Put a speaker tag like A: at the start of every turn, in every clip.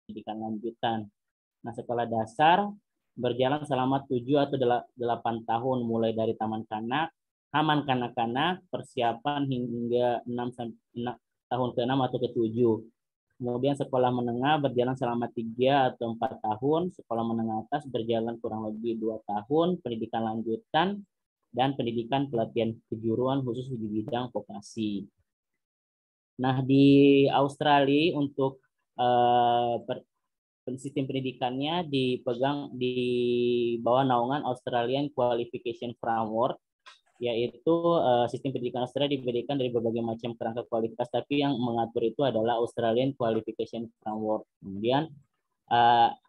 A: pendidikan lanjutan. Nah, sekolah dasar berjalan selama 7 atau 8 tahun, mulai dari taman kanak-kanak, persiapan hingga 6 tahun ke-6 atau ke-7. Kemudian sekolah menengah berjalan selama 3 atau 4 tahun, sekolah menengah atas berjalan kurang lebih 2 tahun, pendidikan lanjutan, dan pendidikan pelatihan kejuruan khusus di bidang vokasi. Nah, di Australia untuk sistem pendidikannya dipegang di bawah naungan Australian Qualification Framework, yaitu sistem pendidikan Australia diberikan dari berbagai macam kerangka kualitas, tapi yang mengatur itu adalah Australian Qualification Framework. Kemudian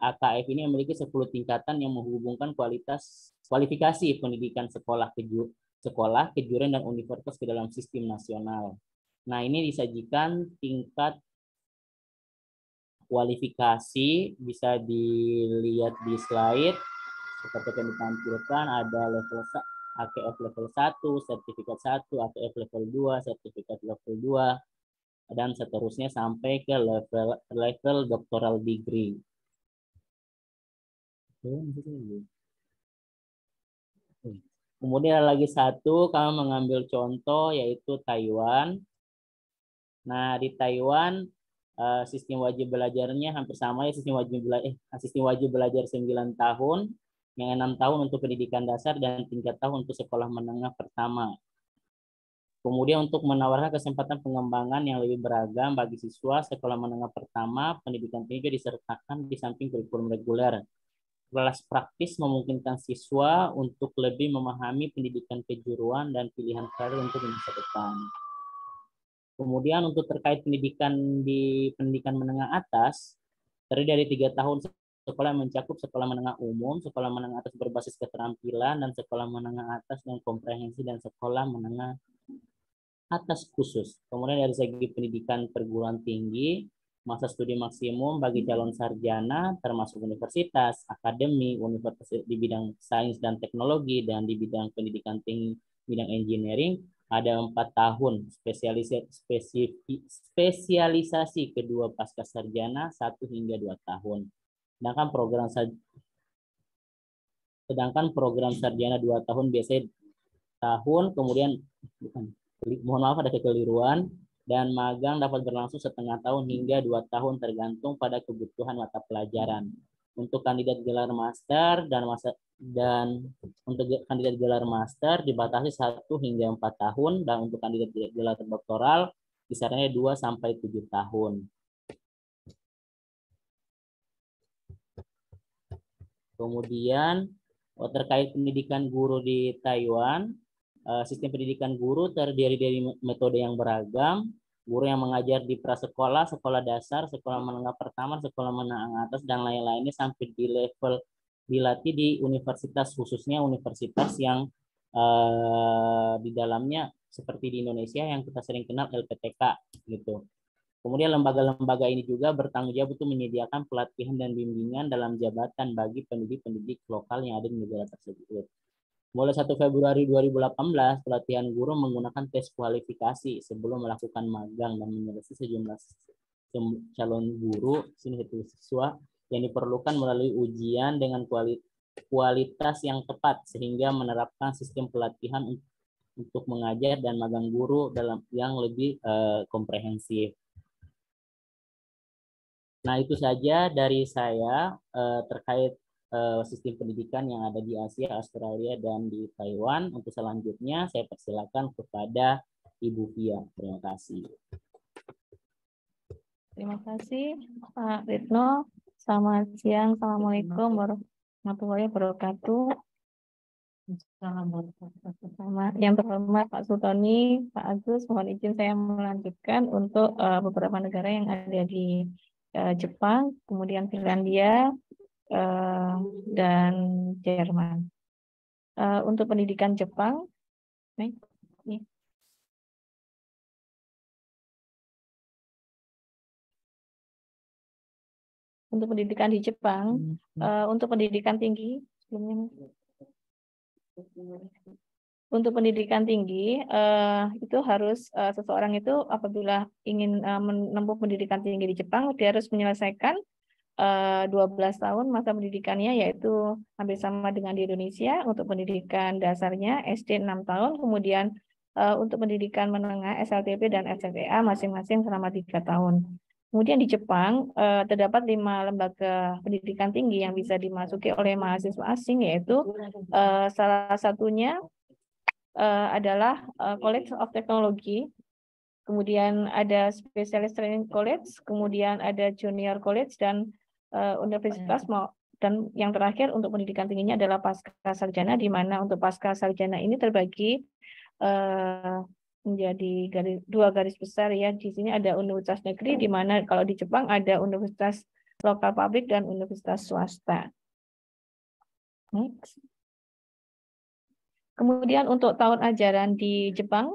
A: AKF ini memiliki 10 tingkatan yang menghubungkan kualifikasi pendidikan sekolah, kejuruan, dan universitas ke dalam sistem nasional. Nah, ini disajikan tingkat kualifikasi, bisa dilihat di slide seperti yang ditampilkan. Ada level AKF level 1, sertifikat 1, AKF level 2, sertifikat level 2, dan seterusnya sampai ke level doctoral degree. Kemudian ada lagi satu, kami mengambil contoh yaitu Taiwan. Nah, di Taiwan sistem wajib belajarnya hampir sama ya, sistem wajib belajar 9 tahun, yang 6 tahun untuk pendidikan dasar dan 3 tahun untuk sekolah menengah pertama. Kemudian untuk menawarkan kesempatan pengembangan yang lebih beragam bagi siswa, sekolah menengah pertama, pendidikan tinggi disertakan di samping kurikulum reguler. Kelas praktis memungkinkan siswa untuk lebih memahami pendidikan kejuruan dan pilihan karir untuk masa depan. Kemudian untuk terkait pendidikan di pendidikan menengah atas, terdiri dari 3 tahun sekolah yang mencakup sekolah menengah umum, sekolah menengah atas berbasis keterampilan, dan sekolah menengah atas yang komprehensi, dan sekolah menengah atas khusus. Kemudian dari segi pendidikan perguruan tinggi, masa studi maksimum bagi calon sarjana termasuk universitas, akademi, universitas di bidang sains dan teknologi, dan di bidang pendidikan tinggi, bidang engineering, ada 4 tahun, spesialisasi kedua pasca sarjana 1 hingga 2 tahun. Sedangkan program sarjana 2 tahun biasanya tahun, kemudian mohon maaf ada kekeliruan, dan magang dapat berlangsung setengah tahun hingga 2 tahun tergantung pada kebutuhan mata pelajaran. Untuk kandidat gelar master dan untuk kandidat gelar master dibatasi 1 hingga 4 tahun, dan untuk kandidat gelar doktoral kisarannya 2 sampai 7 tahun. Kemudian terkait pendidikan guru di Taiwan, sistem pendidikan guru terdiri dari metode yang beragam. Guru yang mengajar di prasekolah, sekolah dasar, sekolah menengah pertama, sekolah menengah atas, dan lain-lainnya sampai di level dilatih di universitas, khususnya universitas yang di dalamnya seperti di Indonesia yang kita sering kenal LPTK gitu. Kemudian lembaga-lembaga ini juga bertanggung jawab untuk menyediakan pelatihan dan bimbingan dalam jabatan bagi pendidik-pendidik lokal yang ada di negara tersebut. Mulai 1 Februari 2018, pelatihan guru menggunakan tes kualifikasi sebelum melakukan magang dan menyeleksi sejumlah calon guru siswa yang diperlukan melalui ujian dengan kualitas yang tepat sehingga menerapkan sistem pelatihan untuk mengajar dan magang guru dalam yang lebih komprehensif. Nah, itu saja dari saya terkait sistem pendidikan yang ada di Asia, Australia, dan di Taiwan. Untuk selanjutnya saya persilakan kepada Ibu Fia. Terima kasih.
B: Terima kasih Pak Ridno. Selamat siang. Assalamualaikum warahmatullahi wabarakatuh. Yang terhormat Pak Sultoni, Pak Agus, mohon izin saya melanjutkan untuk beberapa negara yang ada di Jepang, kemudian Finlandia, dan Jerman. Untuk pendidikan Jepang, untuk pendidikan di Jepang, untuk pendidikan tinggi, untuk pendidikan tinggi itu harus seseorang itu apabila ingin menempuh pendidikan tinggi di Jepang, dia harus menyelesaikan 12 tahun masa pendidikannya, yaitu hampir sama dengan di Indonesia. Untuk pendidikan dasarnya SD 6 tahun, kemudian untuk pendidikan menengah SLTP dan SLTA masing-masing selama 3 tahun. Kemudian di Jepang terdapat 5 lembaga pendidikan tinggi yang bisa dimasuki oleh mahasiswa asing, yaitu salah satunya adalah College of Technology, kemudian ada Specialist Training College, kemudian ada Junior College dan universitas, dan yang terakhir untuk pendidikan tingginya adalah pasca sarjana, di mana untuk pasca sarjana ini terbagi menjadi dua garis besar ya. Di sini ada universitas negeri, di mana kalau di Jepang ada universitas lokal publik dan universitas swasta. Next. Kemudian untuk tahun ajaran di Jepang,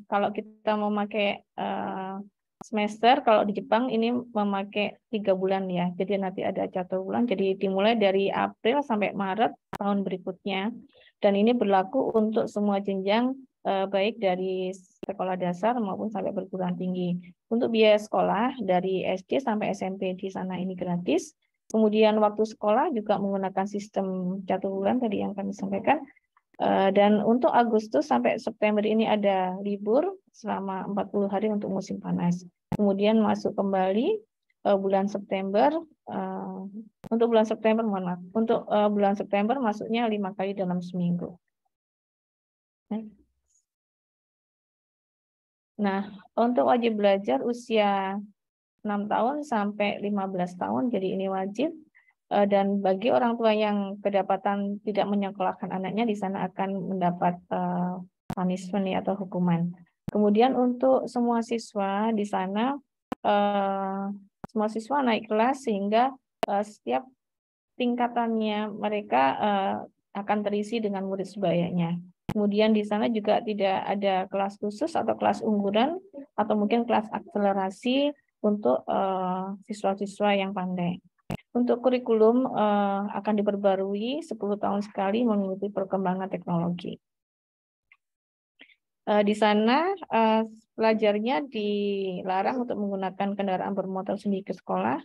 B: kalau kita memakai semester, kalau di Jepang ini memakai 3 bulan ya. Jadi nanti ada catur bulan. Jadi dimulai dari April sampai Maret tahun berikutnya. Dan ini berlaku untuk semua jenjang baik dari sekolah dasar maupun sampai perguruan tinggi. Untuk biaya sekolah dari SD sampai SMP di sana ini gratis. Kemudian waktu sekolah juga menggunakan sistem catur bulan tadi yang kami sampaikan. Dan untuk Agustus sampai September ini ada libur selama 40 hari untuk musim panas. Kemudian masuk kembali bulan September. Untuk bulan September, mohon maaf. Untuk bulan September masuknya 5 kali dalam seminggu. Nah, untuk wajib belajar usia 6 tahun sampai 15 tahun, jadi ini wajib. Dan bagi orang tua yang kedapatan tidak menyekolahkan anaknya, di sana akan mendapat punishment atau hukuman. Kemudian untuk semua siswa di sana, semua siswa naik kelas sehingga setiap tingkatannya mereka akan terisi dengan murid sebayanya. Kemudian di sana juga tidak ada kelas khusus atau kelas unggulan atau mungkin kelas akselerasi untuk siswa-siswa yang pandai. Untuk kurikulum akan diperbarui 10 tahun sekali mengikuti perkembangan teknologi. Di sana pelajarnya dilarang untuk menggunakan kendaraan bermotor sendiri ke sekolah.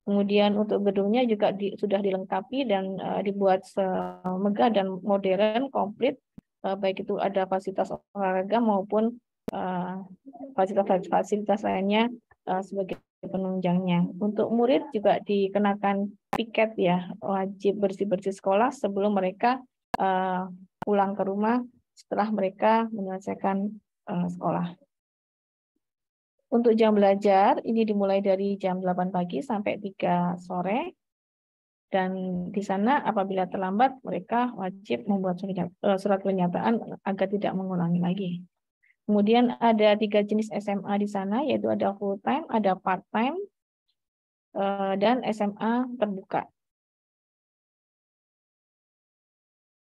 B: Kemudian untuk gedungnya juga sudah dilengkapi dan dibuat semegah dan modern, komplit. Baik itu ada fasilitas olahraga maupun fasilitas lainnya sebagai penunjangnya. Untuk murid juga dikenakan piket ya, wajib bersih-bersih sekolah sebelum mereka pulang ke rumah setelah mereka menyelesaikan sekolah. Untuk jam belajar ini dimulai dari jam 8 pagi sampai 3 sore. Dan di sana apabila terlambat mereka wajib membuat surat pernyataan agar tidak mengulangi lagi. Kemudian ada 3 jenis SMA di sana, yaitu ada full time, ada part time, dan SMA terbuka.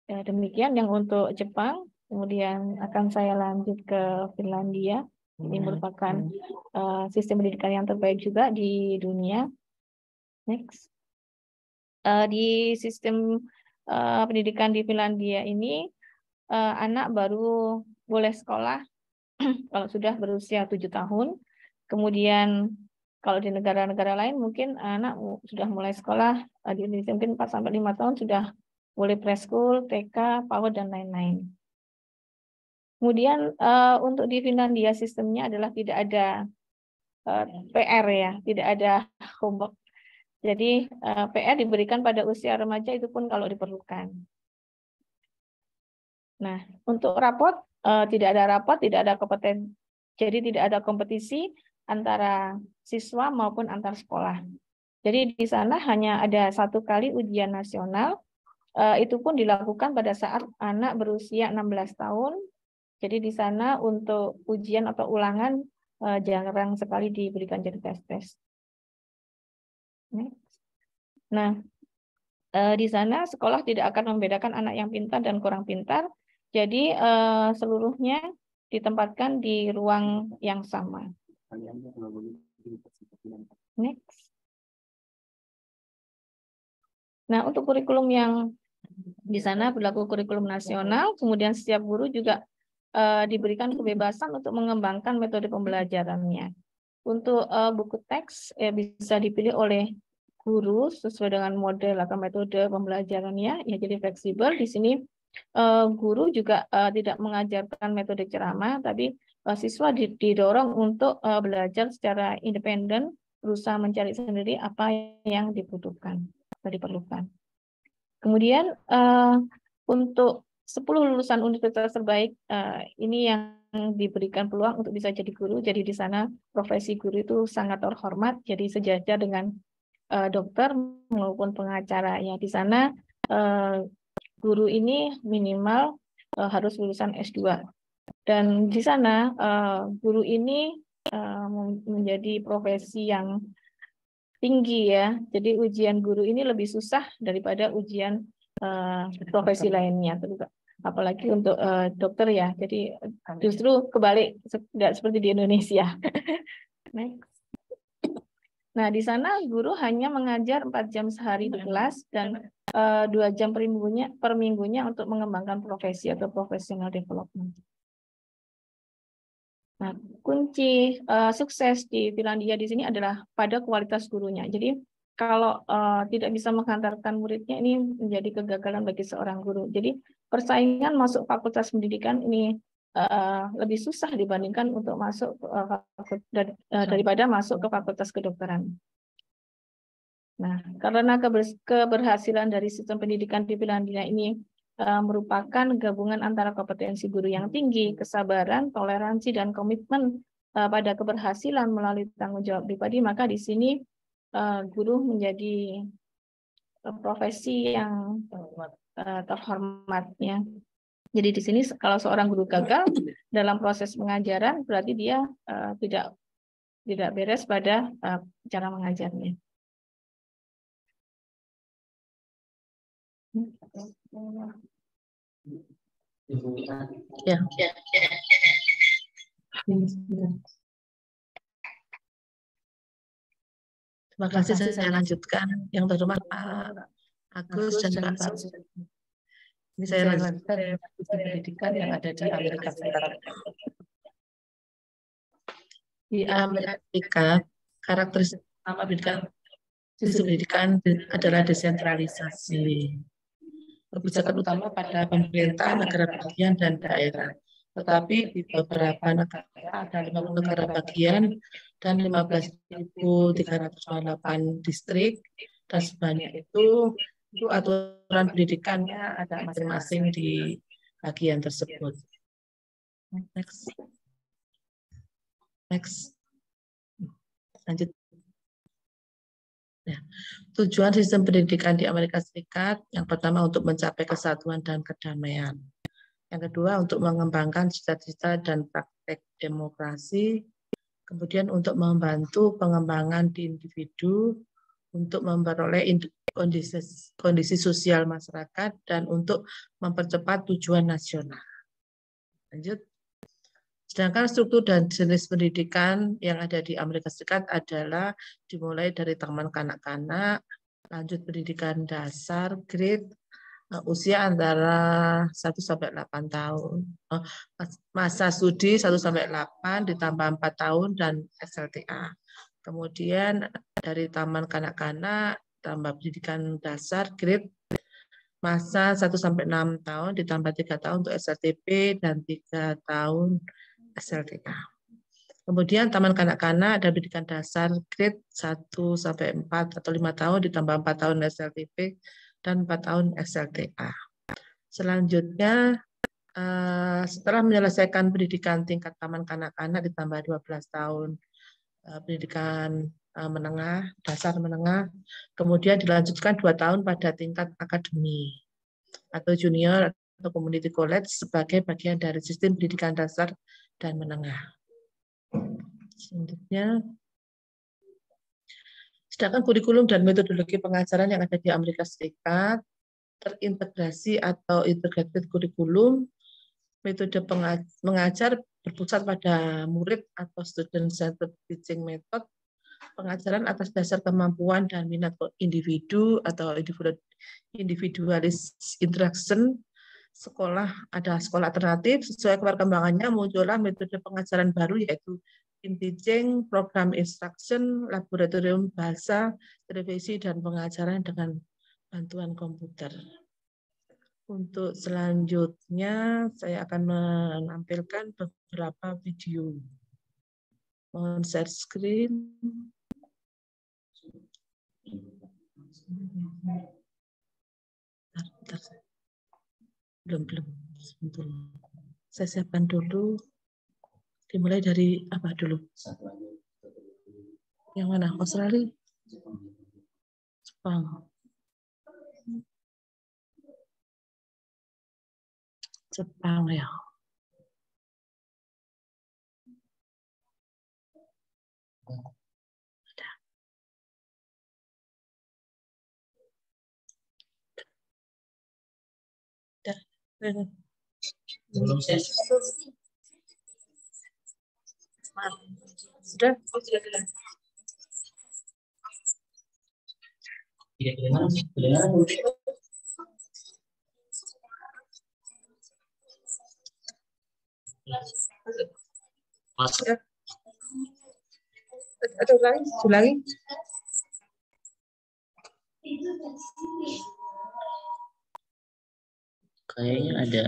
B: Ya, demikian yang untuk Jepang. Kemudian akan saya lanjut ke Finlandia. Ini merupakan sistem pendidikan yang terbaik juga di dunia. Next. Di sistem pendidikan di Finlandia ini, anak baru boleh sekolah kalau sudah berusia 7 tahun. Kemudian kalau di negara-negara lain mungkin anak sudah mulai sekolah, di Indonesia mungkin 4 sampai 5 tahun sudah boleh preschool, TK, PAUD dan lain-lain. Kemudian untuk di Finlandia sistemnya adalah tidak ada PR ya, tidak ada homework. Jadi PR diberikan pada usia remaja itu pun kalau diperlukan. Nah, untuk rapot tidak ada rapot, tidak ada kompeten, jadi tidak ada kompetisi antara siswa maupun antar sekolah. Jadi di sana hanya ada 1 kali ujian nasional, itu pun dilakukan pada saat anak berusia 16 tahun. Jadi di sana untuk ujian atau ulangan jarang sekali diberikan jadi tes-tes. Nah, di sana sekolah tidak akan membedakan anak yang pintar dan kurang pintar. Jadi seluruhnya ditempatkan di ruang yang sama. Next. Nah, untuk kurikulum yang di sana berlaku kurikulum nasional, kemudian setiap guru juga diberikan kebebasan untuk mengembangkan metode pembelajarannya. Untuk buku teks bisa dipilih oleh guru sesuai dengan model atau metode pembelajarannya, ya jadi fleksibel. Di sini guru juga tidak mengajarkan metode ceramah, tapi siswa didorong untuk belajar secara independen, berusaha mencari sendiri apa yang dibutuhkan atau diperlukan. Kemudian untuk 10 lulusan universitas terbaik ini yang diberikan peluang untuk bisa jadi guru. Jadi di sana profesi guru itu sangat terhormat, jadi sejajar dengan dokter maupun pengacara. Ya di sana guru ini minimal harus lulusan S2. Dan di sana guru ini menjadi profesi yang tinggi ya. Jadi ujian guru ini lebih susah daripada ujian profesi lainnya, apalagi untuk dokter ya. Jadi justru kebalik, tidak seperti di Indonesia. Next. Nah, di sana guru hanya mengajar 4 jam sehari di kelas dan 2 jam per minggunya untuk mengembangkan profesi atau professional development. Nah, kunci sukses di Finlandia di sini adalah pada kualitas gurunya. Jadi kalau tidak bisa menghantarkan muridnya, ini menjadi kegagalan bagi seorang guru. Jadi persaingan masuk fakultas pendidikan ini lebih susah dibandingkan untuk masuk daripada masuk ke fakultas kedokteran. Nah, karena keberhasilan dari sistem pendidikan di Finlandia ini merupakan gabungan antara kompetensi guru yang tinggi, kesabaran, toleransi, dan komitmen pada keberhasilan melalui tanggung jawab pribadi, maka di sini guru menjadi profesi yang terhormatnya. Jadi di sini kalau seorang guru gagal dalam proses pengajaran, berarti dia tidak beres pada cara mengajarnya.
C: Ya. Terima kasih, saya lanjutkan. Yang terhormat Pak Agus dan Pak Sus. Ini saya lanjutkan pendidikan yang ada di Amerika Serikat. Di Amerika Serikat, karakteristik utama pendidikan adalah desentralisasi. Kebijakan utama pada pemerintah, negara bagian, dan daerah. Tetapi di beberapa negara ada 50 negara bagian dan 15.308 distrik, dan sebanyak itu aturan pendidikannya ada masing-masing di bagian tersebut. Next. Lanjut. Ya. Tujuan sistem pendidikan di Amerika Serikat yang pertama untuk mencapai kesatuan dan kedamaian. Yang kedua untuk mengembangkan cita-cita dan praktek demokrasi. Kemudian untuk membantu pengembangan di individu, untuk memperoleh kondisi sosial masyarakat, dan untuk mempercepat tujuan nasional. Lanjut. Sedangkan struktur dan jenis pendidikan yang ada di Amerika Serikat adalah dimulai dari taman kanak-kanak, lanjut pendidikan dasar, grade, usia antara 1-8 tahun, masa studi 1-8 ditambah 4 tahun, dan SLTA. Kemudian dari taman kanak-kanak, tambah pendidikan dasar, grade, masa 1-6 tahun ditambah 3 tahun untuk SLTP, dan 3 tahun SLTA. Kemudian taman kanak-kanak dan pendidikan dasar grade 1-4 atau 5 tahun ditambah 4 tahun SLTP dan 4 tahun SLTA. Selanjutnya setelah menyelesaikan pendidikan tingkat taman kanak-kanak ditambah 12 tahun pendidikan menengah, dasar menengah, kemudian dilanjutkan 2 tahun pada tingkat akademi atau junior atau community college sebagai bagian dari sistem pendidikan dasar dan menengah. Selanjutnya, sedangkan kurikulum dan metodologi pengajaran yang ada di Amerika Serikat terintegrasi atau integrated kurikulum, metode mengajar berpusat pada murid atau student-centered teaching method, pengajaran atas dasar kemampuan dan minat individu atau individualis interaction. Ada sekolah alternatif, sesuai perkembangannya muncullah metode pengajaran baru yaitu teaching, program instruction, laboratorium bahasa, televisi, dan pengajaran dengan bantuan komputer. Untuk selanjutnya, saya akan menampilkan beberapa video. Mohon share screen. Bentar. Belum. Sebentar. Saya siapkan dulu. Dimulai dari apa dulu? Yang mana? Australia? Jepang. Jepang ya. Sudah? Ulangi.
A: Kayaknya ada.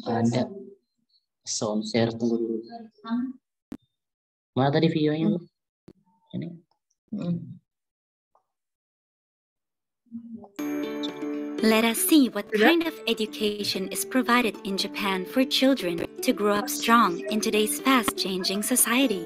A: Ada sound share, tunggu dulu. Mana tadi videonya? Ini.
D: Let us see what kind of education is provided in Japan for children to grow up strong in today's fast-changing society.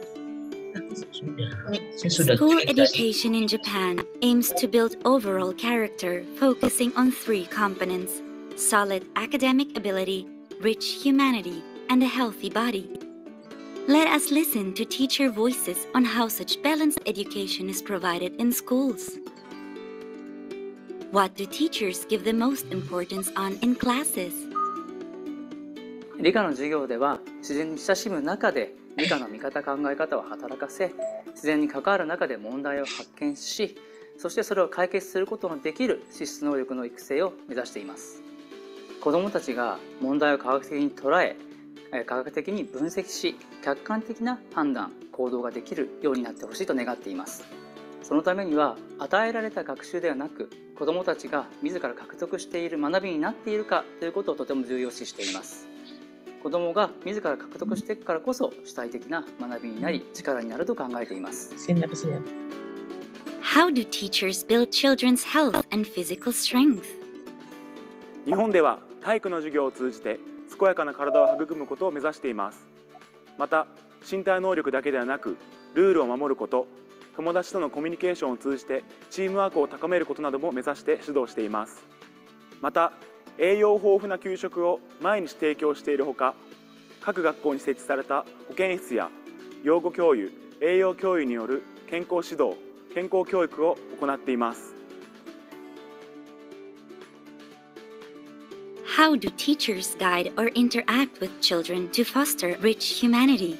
D: School education in Japan aims to build overall character, focusing on 3 components: solid academic ability, rich humanity, and a healthy body. Let us listen to teacher voices on how such balanced education is provided in schools. What do teachers give the most importance on in classes?
E: 理科の授業では自然に親しむ中で理科の見方考え方を働かせ、自然に関わる中で問題を発見し、そしてそれを解決することのできる資質能力の育成を目指しています。子どもたちが問題を科学的に捉え、科学的に分析し、客観的な判断・行動ができるようになってほしいと願っています。そのためには与えられた学習ではなく、子どもたちが自ら獲得している学びになっているかということをとても重要視しています。子どもが自ら獲得していくからこそ主体的な学びになり、力になると考えています。
D: How do teachers build children's health and physical strength?
F: 日本では体育の授業を通じて健やかな体を育むことを目指しています。また身体能力だけではなく、ルールを守ること、友達とのコミュニケーションを通じてチームワークを高めることなども目指して指導しています。また栄養豊富な給食を毎日提供しているほか、各学校に設置された保健室や養護教諭、栄養教諭による健康指導、健康教育を行っています。
D: How do teachers guide or interact with children to foster rich humanity?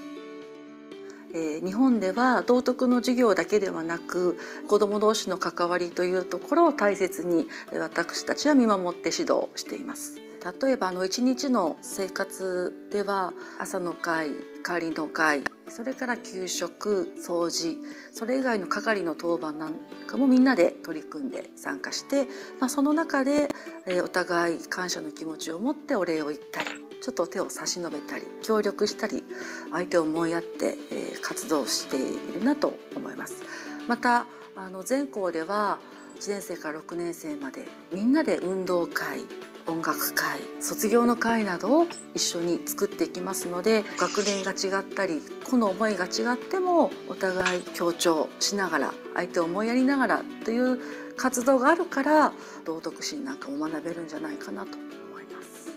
G: 日本では道徳の授業だけではなく、子ども同士の関わりというところを大切に私たちは見守って指導しています。例えば一日の生活では朝の会、帰りの会、それから給食、掃除、それ以外の係の当番なんかもみんなで取り組んで参加して、その中でお互い感謝の気持ちを持ってお礼を言ったり、ちょっと手を差し伸べたり協力したり、相手を思いやって活動しているなと思います。また全校では1年生から6年生までみんなで運動会、音楽会、卒業の会などを一緒に作っていきますので、学年が違ったり個の思いが違ってもお互い協調しながら、相手を思いやりながらという活動があるから、道徳心なんかも学べるんじゃないかなと思います。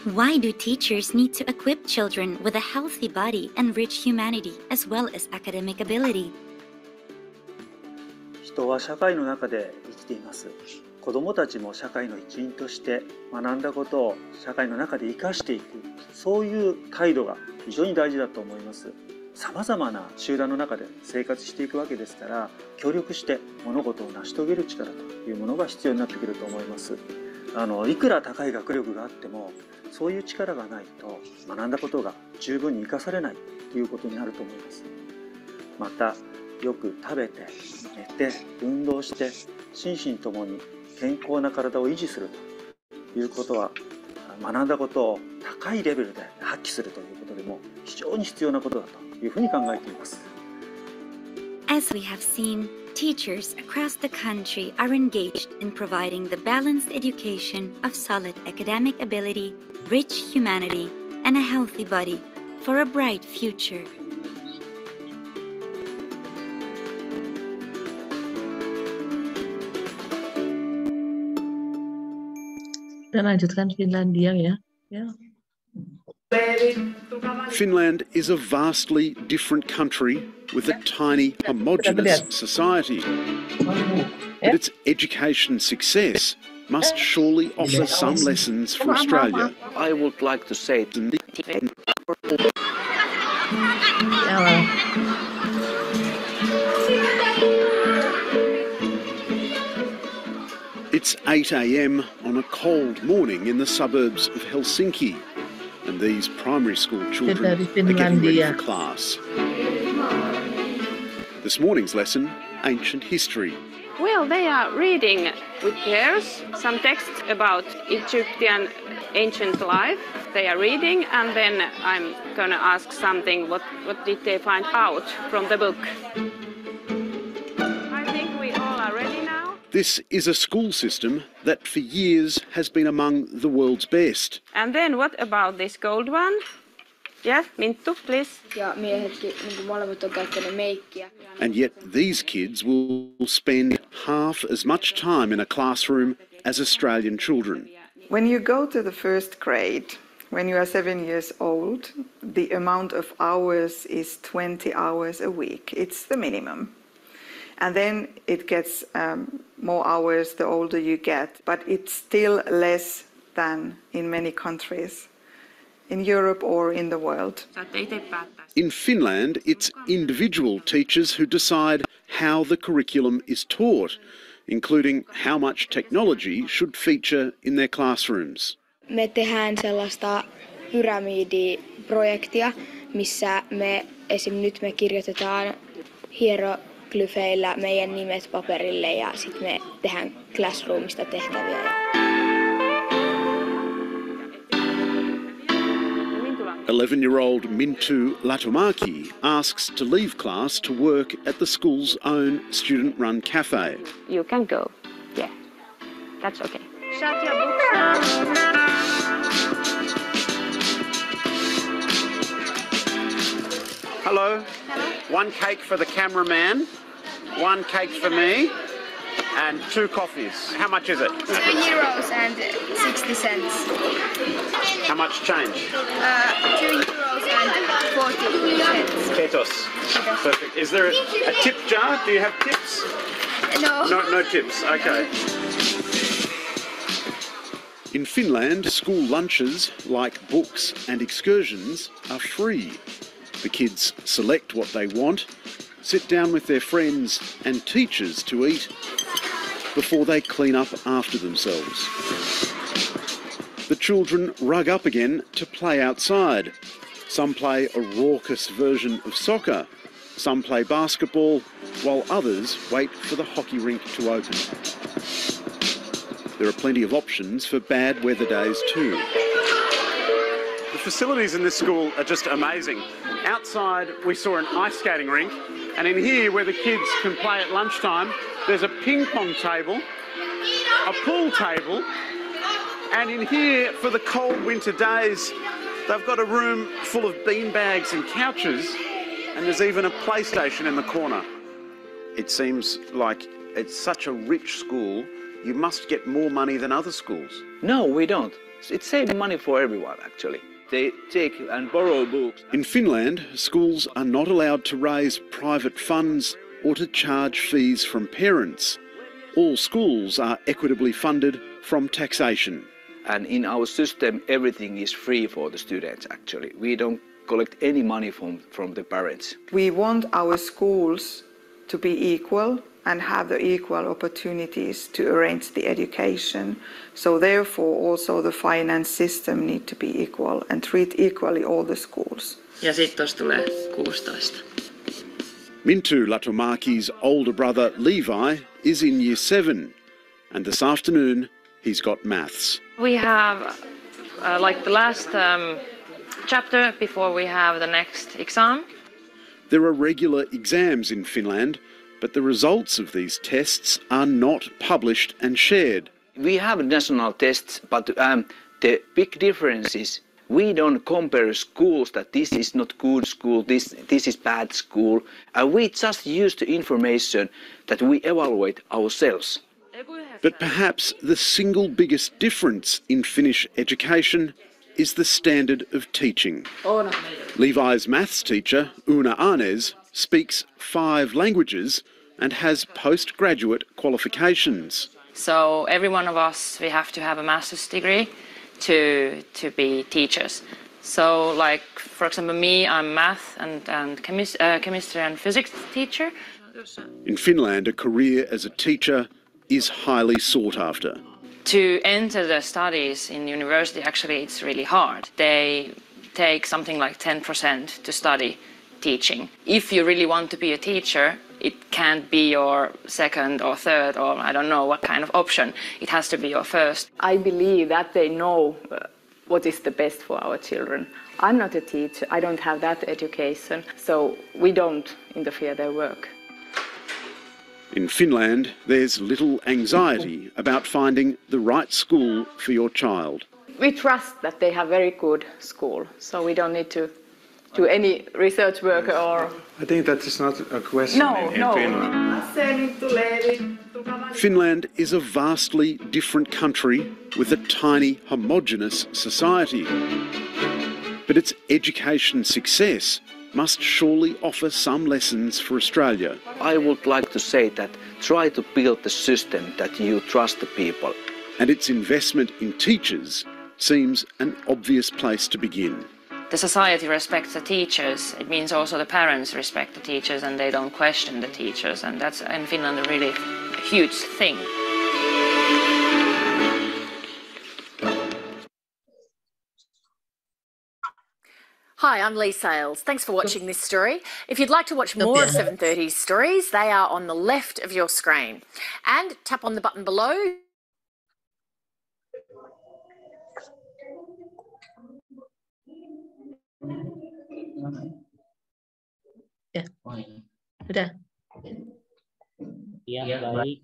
D: Why do teachers need to equip children with a healthy body and rich humanity as well as academic ability?
H: 人は社会の中で生きています。子どもたちも社会の一員として学んだことを社会の中で生かしていく、そういう態度が非常に大事だと思います。さまざまな集団の中で生活していくわけですから、協力して物事を成し遂げる力というものが必要になってくると思います。いくら高い学力があってもそういう力がないと学んだことが十分に生かされないということになると思います。またよく食べて寝て運動して心身ともに健康な体を維持するということは学んだことを高いレベルで発揮するということでも非常に必要なことだというふうに考えています。
D: As we have seen, teachers across the country are engaged in providing the balanced education of solid academic ability, rich humanity, and a healthy body for a bright future.
C: Kita lanjutkan Finlandia ya.
I: Finland is a vastly different country with a tiny, homogeneous society. But its education success must surely offer some lessons for Australia.
J: I would like to say
I: It's 8 a.m. on a cold morning in the suburbs of Helsinki, and these primary school children are getting ready for class. This morning's lesson, ancient history.
K: Well, they are reading with pairs some text about Egyptian ancient life. They are reading, and then I'm going to ask something, what did they find out from the book? I think we all are ready now.
I: This is a school system that for years has been among the world's best.
K: And then what about this gold one? Yeah, Minttu, please.
I: And yet these kids will spend half as much time in a classroom as Australian children.
L: When you go to the first grade, when you are 7 years old, the amount of hours is 20 hours a week. It's the minimum. And then it gets more hours the older you get, but it's still less than in many countries in Europe or in the world.
I: In Finland, it's individual teachers who decide how the curriculum is taught, including how much technology should feature in their classrooms.
M: Me tehdään sellaista pyramidiprojektia, missä nyt me kirjoitetaan hieroglyfeillä meidän nimet paperille ja sitten me tehdään classroomista tehtäviä.
I: 11-year-old Mintu Latumaki asks to leave class to work at the school's own student-run cafe.
K: You can go. Yeah, that's okay. Shut your books down.
I: Hello. One cake for the cameraman, one cake for me, and 2 coffees. How much is it?
M: €2 and 60 cents.
I: How much change?
M: €2 and 40 cents.
I: Petos. Perfect. Is there a tip jar? Do you have tips?
M: No.
I: No tips. Okay. In Finland, school lunches, like books and excursions, are free. The kids select what they want, sit down with their friends and teachers to eat before they clean up after themselves. The children rug up again to play outside. Some play a raucous version of soccer, some play basketball, while others wait for the hockey rink to open. There are plenty of options for bad weather days too. The facilities in this school are just amazing. Outside we saw an ice skating rink, and in here where the kids can play at lunchtime, there's a ping pong table, a pool table, and in here for the cold winter days they've got a room full of beanbags and couches, and there's even a PlayStation in the corner. It seems like it's such a rich school, you must get more money than other schools.
J: No, we don't. It's saving money for everyone, actually. They take and borrow books.
I: In Finland, schools are not allowed to raise private funds or to charge fees from parents. All schools are equitably funded from taxation.
J: And in our system, everything is free for the students, actually. We don't collect any money from the parents.
L: We want our schools to be equal and have the equal opportunities to arrange the education. So therefore also the finance system need to be equal and treat equally all the schools.
N: Ja sitten tuossa tulee 16.
I: Mintu Latumaki's older brother Levi is in Year 7, and this afternoon he's got maths.
N: We have like the last chapter before we have the next exam.
I: There are regular exams in Finland, but the results of these tests are not published and shared.
J: We have national tests, but the big difference is we don't compare schools that this is not good school, this is bad school. We just use the information that we evaluate ourselves.
I: But perhaps the single biggest difference in Finnish education is the standard of teaching. Levi's maths teacher, Una Arnes, speaks 5 languages and has postgraduate qualifications.
N: So every one of us, we have to have a master's degree to be teachers. So like, for example, me, I'm math and chemistry and physics teacher.
I: In Finland, a career as a teacher is highly sought after.
N: To enter the studies in university, actually, it's really hard. They take something like 10% to study teaching. If you really want to be a teacher, it can't be your second or third or I don't know what kind of option. It has to be your first.
O: I believe that they know what is the best for our children. I'm not a teacher, I don't have that education, so we don't interfere their work.
I: In Finland, there's little anxiety about finding the right school for your child.
O: We trust that they have very good school, so we don't need to do any research work or...
P: I think that is not a question in Finland.
I: Finland is a vastly different country with a tiny, homogenous society. But its education success must surely offer some lessons for Australia.
J: I would like to say that try to build the system that you trust the people.
I: And its investment in teachers seems an obvious place to begin.
N: The society respects the teachers. It means also the parents respect the teachers and they don't question the teachers. And that's in Finland a really huge thing.
Q: Hi, I'm Lee Sales. Thanks for watching this story. If you'd like to watch more of 730's stories, they are on the left of your screen. And tap on the button below.
C: Ya, sudah.
A: Ya, baik.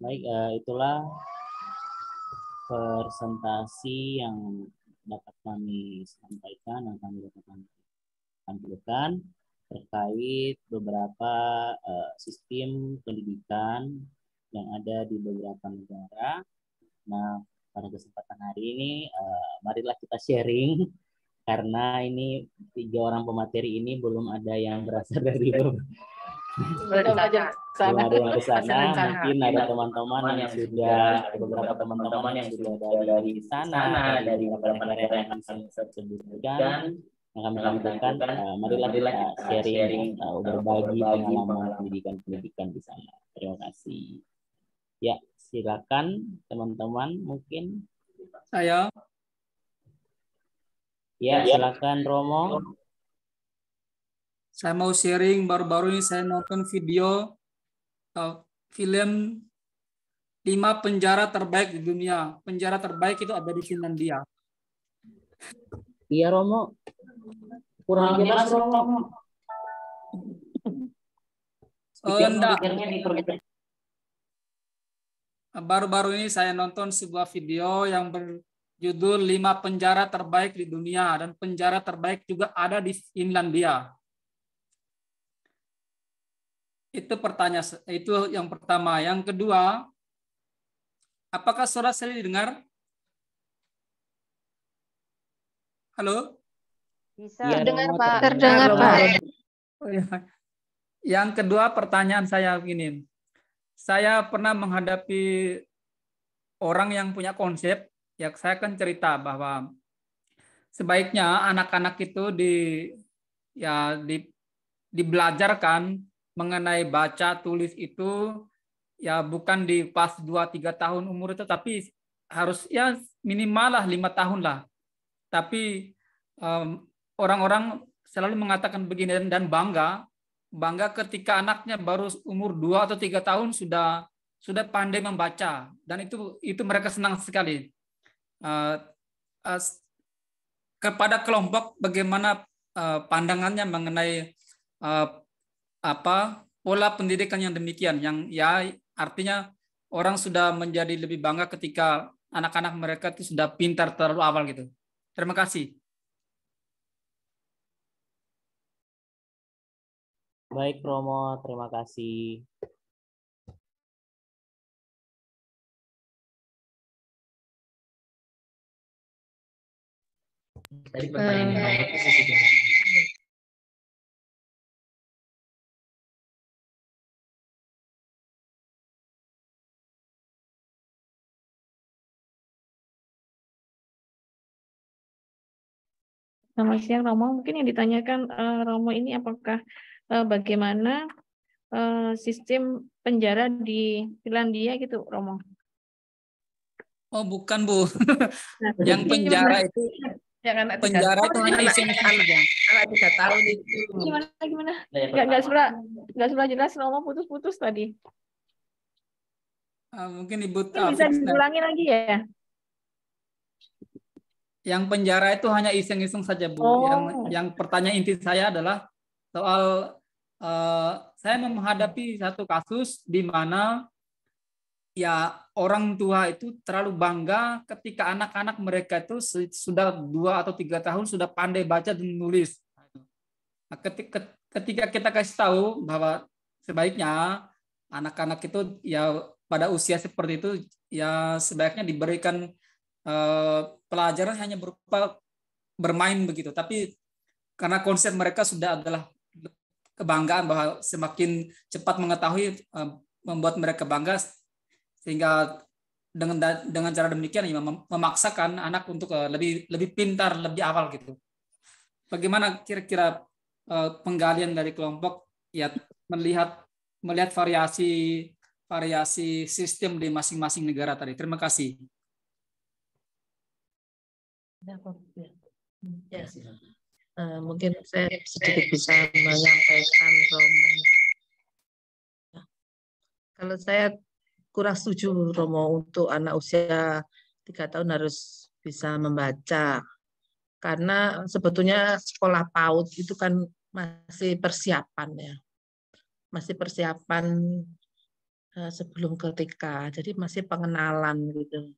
A: Baik, itulah presentasi yang dapat kami sampaikan, yang kami dapat tampilkan terkait beberapa sistem pendidikan yang ada di beberapa negara. Nah, pada kesempatan hari ini, marilah kita sharing karena ini 3 orang pemateri ini belum ada yang berasal dari belum ada yang ke sana. Mungkin ada teman-teman yang sudah, beberapa teman-teman yang sudah dari sana, dari beberapa negara yang kami sebutkan, yang kami lakukan. Marilah kita sharing, berbagi pengalaman pendidikan di sana. Terima kasih. Ya, silakan teman-teman mungkin.
R: Saya.
A: Ya, silakan Romo.
R: Saya mau sharing, baru-baru ini saya nonton video film 5 penjara terbaik di dunia. Penjara terbaik itu ada di Finlandia.
A: Iya Romo. Kurang jelas Romo.
R: Enggak. Baru-baru ini saya nonton sebuah video yang berjudul 5 penjara terbaik di dunia, dan penjara terbaik juga ada di Finlandia. Itu pertanyaan, itu yang pertama. Yang kedua, apakah suara saya didengar? Halo?
S: Bisa. Terdengar, Pak. Terdengar, Pak.
R: Oh, ya. Yang kedua, pertanyaan saya begini. Saya pernah menghadapi orang yang punya konsep, ya saya akan cerita bahwa sebaiknya anak-anak itu dibelajarkan mengenai baca tulis itu ya bukan di pas 2-3 tahun umur itu, tapi harus ya minimal lah 5 tahun lah. Tapi orang-orang selalu mengatakan begini dan bangga ketika anaknya baru umur 2 atau 3 tahun sudah pandai membaca, dan itu mereka senang sekali. Kepada kelompok bagaimana pandangannya mengenai pola pendidikan yang demikian, yang ya artinya orang sudah menjadi lebih bangga ketika anak-anak mereka itu sudah pintar terlalu awal gitu. Terima kasih.
A: Baik Romo, terima kasih. Tadi pertanyaan
B: Selamat siang Romo, mungkin yang ditanyakan Romo ini apakah bagaimana sistem penjara di Finlandia gitu Romo?
R: Oh bukan Bu, yang penjara itu penjara itu hanya iseng-iseng saja.
C: Anak 3 tahun itu.
B: Gimana? Nggak sudah jelas Romo, putus-putus tadi.
R: Mungkin Ibu
B: bisa diulangi lagi ya?
R: Yang penjara itu hanya iseng-iseng saja Bu. Yang pertanyaan inti saya adalah soal saya menghadapi satu kasus di mana ya orang tua itu terlalu bangga ketika anak-anak mereka itu sudah 2 atau 3 tahun sudah pandai baca dan menulis. Nah, ketika kita kasih tahu bahwa sebaiknya anak-anak itu ya pada usia seperti itu ya sebaiknya diberikan pelajaran hanya berupa bermain begitu, tapi karena konsep mereka sudah adalah kebanggaan bahwa semakin cepat mengetahui membuat mereka bangga, sehingga dengan cara demikian ya memaksakan anak untuk lebih pintar lebih awal gitu. Bagaimana kira-kira penggalian dari kelompok ya melihat variasi sistem di masing-masing negara tadi. Terima kasih.
C: Ya. Mungkin saya sedikit bisa menyampaikan Romo. Kalau saya kurang setuju Romo untuk anak usia 3 tahun harus bisa membaca, karena sebetulnya sekolah PAUD itu kan masih persiapan ya, masih persiapan sebelum ke TK, jadi masih pengenalan gitu.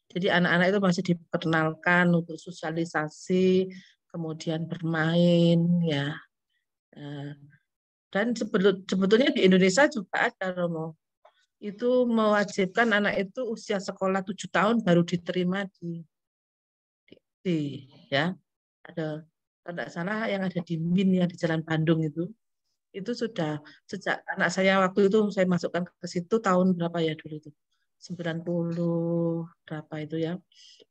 C: Jadi anak-anak itu masih diperkenalkan untuk sosialisasi, kemudian bermain ya. Dan sebetulnya di Indonesia juga ada Romo. Itu mewajibkan anak itu usia sekolah 7 tahun baru diterima ya. Ada tidak salah yang ada di MIN yang di Jalan Bandung itu sudah sejak anak saya waktu itu saya masukkan ke situ tahun berapa ya dulu itu? 90 berapa itu ya,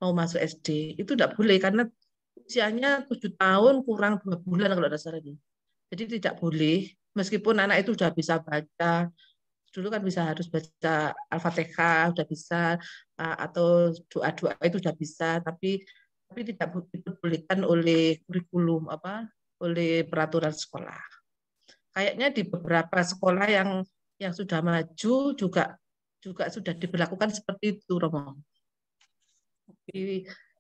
C: mau masuk SD itu tidak boleh karena usianya 7 tahun kurang 2 bulan kalau ada salah ini. Jadi tidak boleh meskipun anak itu sudah bisa baca, dulu kan harus baca Al-Fatihah sudah bisa, atau doa-doa itu sudah bisa, tapi tidak diperbolehkan oleh kurikulum oleh peraturan sekolah. Kayaknya di beberapa sekolah yang sudah maju juga sudah diberlakukan seperti itu, Romo.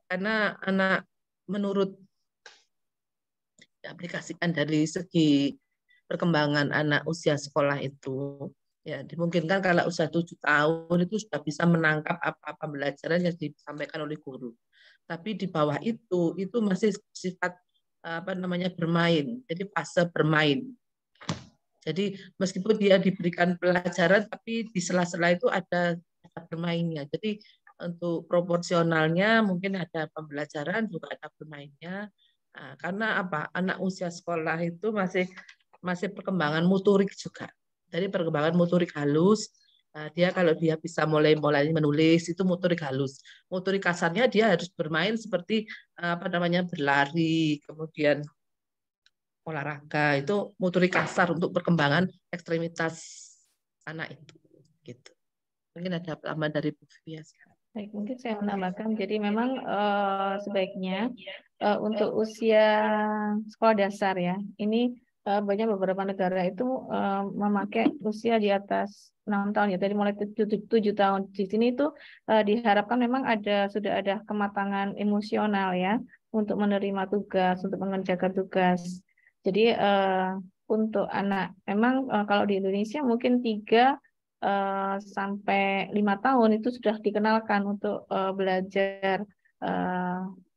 C: Karena anak menurut aplikasikan dari segi perkembangan anak usia sekolah itu, ya dimungkinkan kalau usia 7 tahun itu sudah bisa menangkap apa pembelajaran yang disampaikan oleh guru. Tapi di bawah itu masih sifat bermain, jadi fase bermain. Jadi meskipun dia diberikan pelajaran, tapi di sela-sela itu ada bermainnya. Jadi untuk proporsionalnya mungkin ada pembelajaran juga ada bermainnya. Nah, karena anak usia sekolah itu masih perkembangan motorik juga. Jadi perkembangan motorik halus. Dia kalau dia bisa mulai menulis itu motorik halus. Motorik kasarnya dia harus bermain seperti berlari, kemudian olahraga, itu motorik kasar untuk perkembangan ekstremitas anak itu. Gitu. Mungkin ada tambahan dari Bu Fia.
B: Baik, mungkin saya menambahkan. Jadi memang sebaiknya untuk usia sekolah dasar ya, ini banyak beberapa negara itu memakai usia di atas 6 tahun ya. Jadi mulai 7 tahun di sini itu diharapkan memang sudah ada kematangan emosional ya untuk menerima tugas, untuk mengerjakan tugas. Jadi untuk anak memang kalau di Indonesia mungkin 3 sampai 5 tahun itu sudah dikenalkan untuk belajar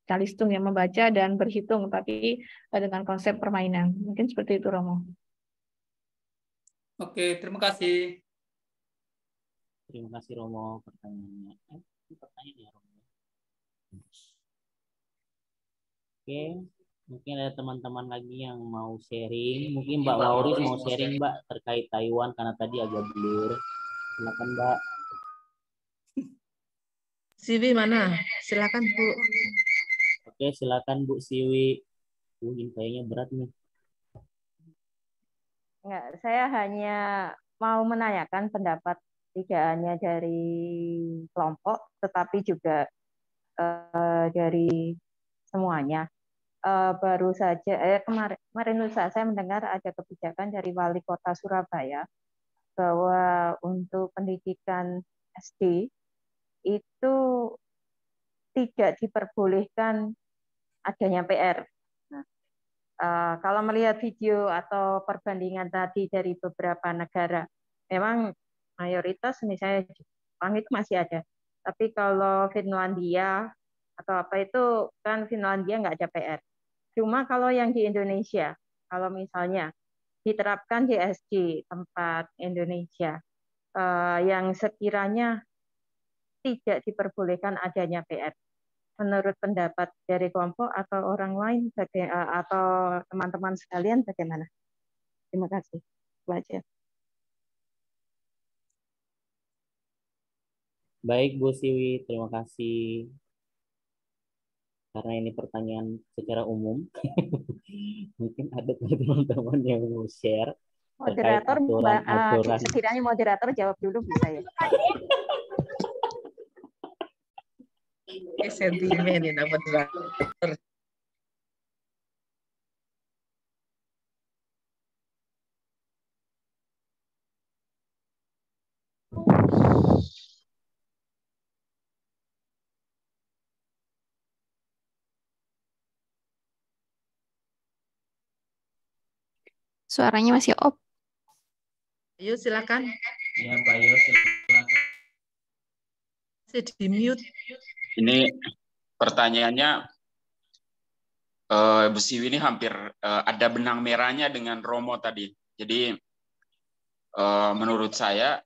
B: calistung yang membaca dan berhitung, tapi dengan konsep permainan. Mungkin seperti itu, Romo.
R: Oke, terima kasih.
A: Terima kasih Romo pertanyaannya. Pertanyaan ya Romo. Oke, mungkin ada teman-teman lagi yang mau sharing. Mungkin Mbak Lauris mau sharing Mbak terkait Taiwan karena tadi agak blur. Silakan Mbak.
C: Siwi mana? Silakan Bu.
A: Oke, silakan Bu Siwi. Mungkin kayaknya berat nih.
S: Enggak, saya hanya mau menanyakan pendapat tidak hanya dari kelompok, tetapi juga dari semuanya. Baru saja kemarin lusa saya mendengar ada kebijakan dari Wali Kota Surabaya bahwa untuk pendidikan SD itu tidak diperbolehkan adanya PR. Nah, kalau melihat video atau perbandingan tadi dari beberapa negara, memang mayoritas misalnya Jepang itu masih ada. Tapi kalau Finlandia atau apa itu kan Finlandia nggak ada PR. Cuma kalau yang di Indonesia, kalau misalnya diterapkan di SD tempat Indonesia yang sekiranya tidak diperbolehkan adanya PR, menurut pendapat dari kelompok atau orang lain atau teman-teman sekalian bagaimana? Terima kasih. Wajar.
A: Baik Bu Siwi, terima kasih. Karena ini pertanyaan secara umum, mungkin ada teman-teman yang mau share terkait aturan.
S: Sekiranya moderator jawab dulu bisa ya.
C: Sentimen ini moderator.
T: Suaranya masih off.
C: Ayo silakan.
A: Ya Pak Yo, silakan.
C: Masih di mute.
U: Ini pertanyaannya, Bu Siwi ini hampir ada benang merahnya dengan Romo tadi. Jadi menurut saya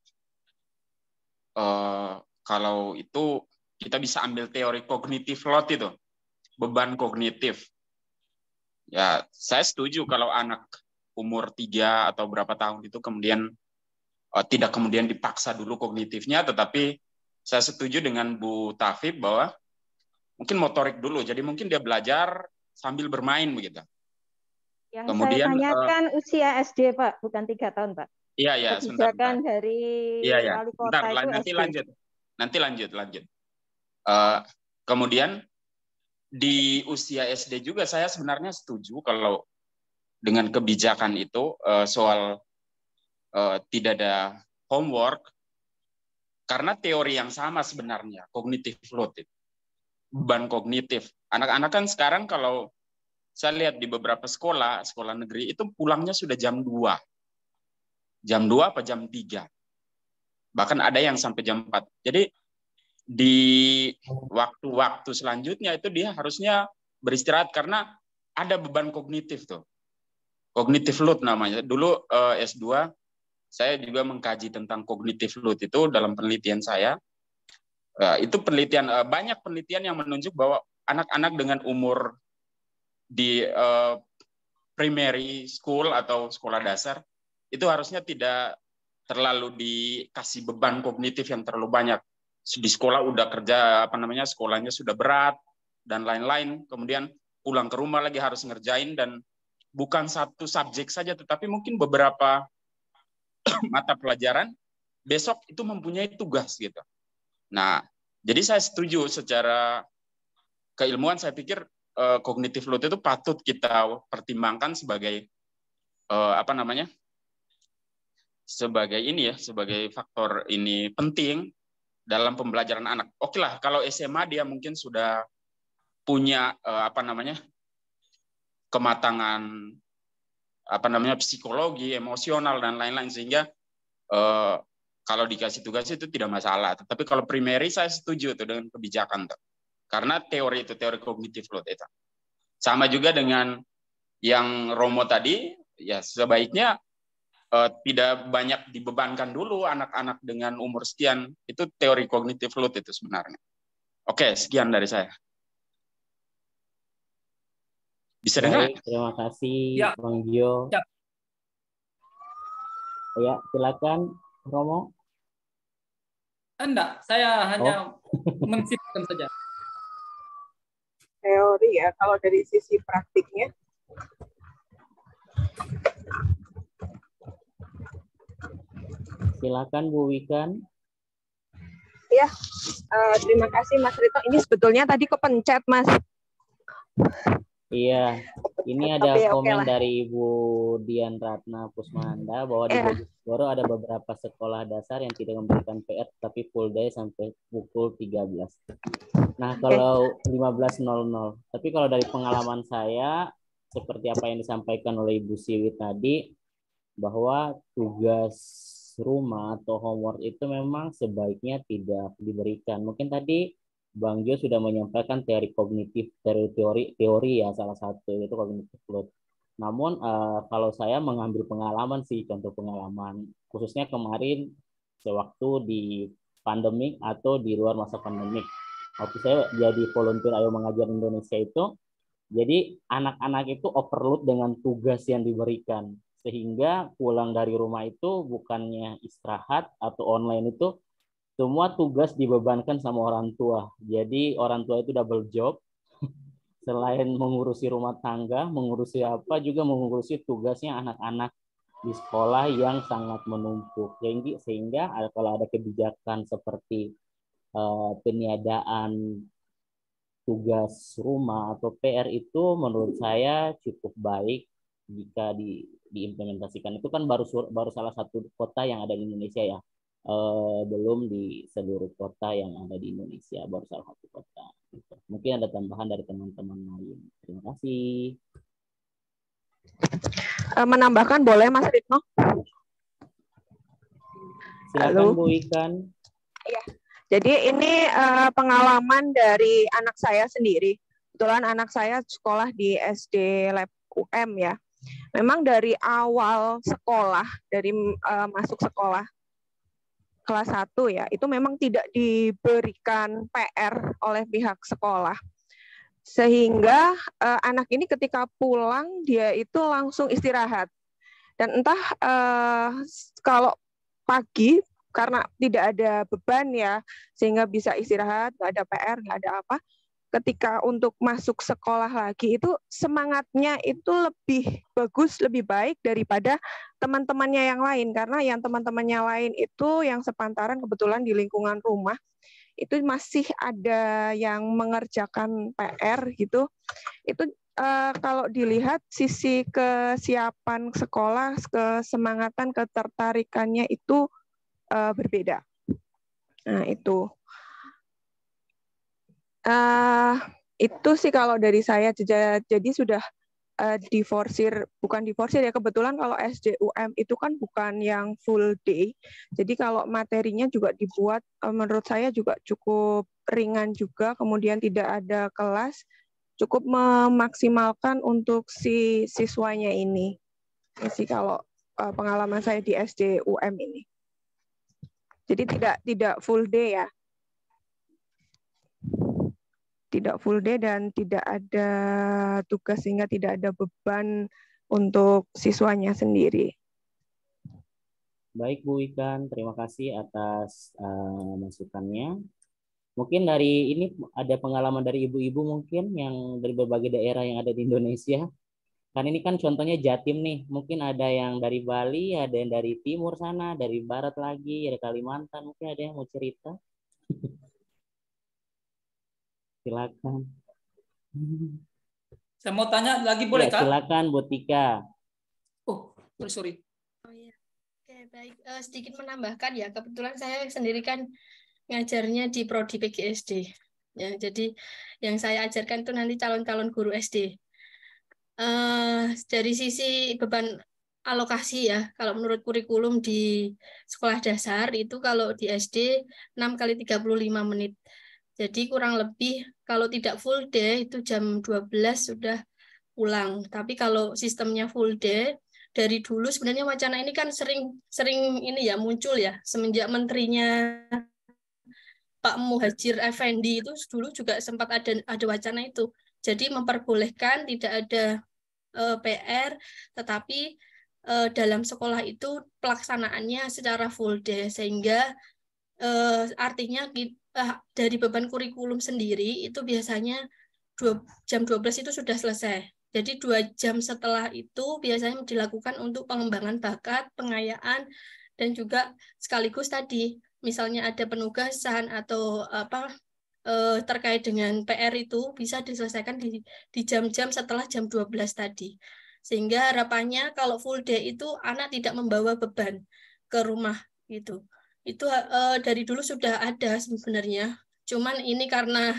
U: kalau itu kita bisa ambil teori kognitif load itu, beban kognitif. Ya, saya setuju kalau anak umur 3 atau berapa tahun itu kemudian tidak kemudian dipaksa dulu kognitifnya, tetapi saya setuju dengan Bu Tafib bahwa mungkin motorik dulu, jadi mungkin dia belajar sambil bermain begitu.
S: Yang
U: kemudian,
S: saya tanyakan usia SD Pak, bukan 3 tahun Pak.
U: Iya ya.
S: Kebijakan dari Wali Kota itu
U: nanti lanjut. Kemudian di usia SD juga saya sebenarnya setuju kalau dengan kebijakan itu soal tidak ada homework, karena teori yang sama sebenarnya, cognitive load itu, beban kognitif. Anak-anak kan sekarang kalau saya lihat di beberapa sekolah negeri itu pulangnya sudah jam 2. Jam 2 apa jam 3. Bahkan ada yang sampai jam 4. Jadi di waktu-waktu selanjutnya itu dia harusnya beristirahat karena ada beban kognitif tuh. Cognitive load namanya. Dulu S2 saya juga mengkaji tentang cognitive load itu dalam penelitian saya. Itu penelitian, banyak penelitian yang menunjuk bahwa anak-anak dengan umur di primary school atau sekolah dasar itu harusnya tidak terlalu dikasih beban kognitif yang terlalu banyak. Di sekolah udah kerja, sekolahnya sudah berat dan lain-lain, kemudian pulang ke rumah lagi harus ngerjain, dan bukan satu subjek saja, tetapi mungkin beberapa mata pelajaran besok itu mempunyai tugas gitu. Nah, jadi saya setuju secara keilmuan, saya pikir cognitive load itu patut kita pertimbangkan sebagai sebagai ini ya, sebagai faktor ini penting dalam pembelajaran anak. Oke lah, kalau SMA dia mungkin sudah punya kematangan psikologi, emosional dan lain-lain, sehingga kalau dikasih tugas itu tidak masalah. Tetapi kalau primary saya setuju tuh dengan kebijakan tuh. Karena teori cognitive load itu. Sama juga dengan yang Romo tadi, ya sebaiknya tidak banyak dibebankan dulu anak-anak dengan umur sekian. Itu teori cognitive load itu sebenarnya. Oke, sekian dari saya. Bisa dengar?
A: Baik, terima kasih
R: Ya.
A: Bang Gio.
R: Ya.
A: Ya, silakan Romo.
R: Enggak, saya hanya mensipkan saja.
T: Teori ya, kalau dari sisi praktiknya.
A: Silakan Bu Wikan.
T: Ya, terima kasih Mas Rito. Ini sebetulnya tadi kepencet Mas.
A: Iya, ini ada
T: Tapi
A: komen
T: lah.
A: dari Ibu Dian Ratna Pusmanda bahwa di Bojonegoro ada beberapa sekolah dasar yang tidak memberikan PR tapi full day sampai pukul 13. Nah, kalau 15.00. Tapi kalau dari pengalaman saya, seperti apa yang disampaikan oleh Ibu Siwi tadi, bahwa tugas rumah atau homework itu memang sebaiknya tidak diberikan. Mungkin tadi Bang Jo sudah menyampaikan teori kognitif, teori ya salah satu itu cognitive load. Namun kalau saya mengambil pengalaman sih, contoh pengalaman khususnya kemarin sewaktu di pandemik atau di luar masa pandemik. Waktu saya jadi volunteer Ayo Mengajar Indonesia itu, jadi anak-anak itu overload dengan tugas yang diberikan. Sehingga pulang dari rumah itu bukannya istirahat atau online itu, semua tugas dibebankan sama orang tua. Jadi orang tua itu double job. Selain mengurusi rumah tangga, mengurusi apa, juga mengurusi tugasnya anak-anak di sekolah yang sangat menumpuk. Sehingga kalau ada kebijakan seperti peniadaan tugas rumah atau PR itu menurut saya cukup baik jika diimplementasikan. Itu kan baru salah satu kota yang ada di Indonesia ya. Belum di seluruh kota yang ada di Indonesia, baru salah satu kota. Mungkin ada tambahan dari teman-teman lain. Terima kasih.
T: Menambahkan boleh Mas Ritno?
A: Silakan Bu Ikan.
T: Iya. Jadi ini pengalaman dari anak saya sendiri. Kebetulan anak saya sekolah di SD Lab UM ya. Memang dari awal sekolah, dari masuk sekolah kelas 1 ya, itu memang tidak diberikan PR oleh pihak sekolah. Sehingga anak ini ketika pulang dia itu langsung istirahat. Dan entah kalau pagi karena tidak ada beban ya, sehingga bisa istirahat, nggak ada PR, nggak ada apa. Ketika untuk masuk sekolah lagi itu semangatnya itu lebih bagus, lebih baik daripada teman-temannya yang lain. Karena yang teman-temannya lain itu yang sepantaran kebetulan di lingkungan rumah, itu masih ada yang mengerjakan PR gitu. Itu kalau dilihat sisi kesiapan sekolah, kesemangatan, ketertarikannya itu berbeda. Nah itu sih kalau dari saya. Jadi sudah bukan diforsir ya, kebetulan kalau SDUM itu kan bukan yang full day. Jadi kalau materinya juga dibuat menurut saya juga cukup ringan juga, kemudian tidak ada kelas, cukup memaksimalkan untuk si siswanya ini. Ya sih kalau pengalaman saya di SDUM ini. Jadi tidak full day ya. Tidak full day dan tidak ada tugas sehingga tidak ada beban untuk siswanya sendiri.
A: Baik Bu Ikan, terima kasih atas masukannya. Mungkin dari ini ada pengalaman dari ibu-ibu mungkin yang dari berbagai daerah yang ada di Indonesia. Kan ini kan contohnya Jatim nih, mungkin ada yang dari Bali, ada yang dari timur sana, dari barat lagi, ada Kalimantan, mungkin ada yang mau cerita. Silakan.
R: Saya mau tanya lagi, boleh
A: Ya,
R: Kak?
A: silakan Bu Tika.
R: Oh, sorry.
E: Oh ya, oke baik. Sedikit menambahkan ya, kebetulan saya sendiri kan ngajarnya di Prodi PGSD. Ya, jadi yang saya ajarkan itu nanti calon-calon guru SD. Dari sisi beban alokasi ya, kalau menurut kurikulum di sekolah dasar itu kalau di SD 6 kali 35 menit. Jadi kurang lebih kalau tidak full day itu jam 12 sudah pulang. Tapi kalau sistemnya full day, dari dulu sebenarnya wacana ini kan sering ini ya muncul ya semenjak menterinya Pak Muhadjir Effendi itu dulu juga sempat ada wacana itu. Jadi memperbolehkan tidak ada PR, tetapi dalam sekolah itu pelaksanaannya secara full day sehingga artinya dari beban kurikulum sendiri itu biasanya jam 12 itu sudah selesai. Jadi 2 jam setelah itu biasanya dilakukan untuk pengembangan bakat, pengayaan, dan juga sekaligus tadi misalnya ada penugasan atau apa terkait dengan PR itu bisa diselesaikan di jam-jam setelah jam 12 tadi. Sehingga harapannya kalau full day itu anak tidak membawa beban ke rumah gitu. Itu dari dulu sudah ada sebenarnya. Cuman ini karena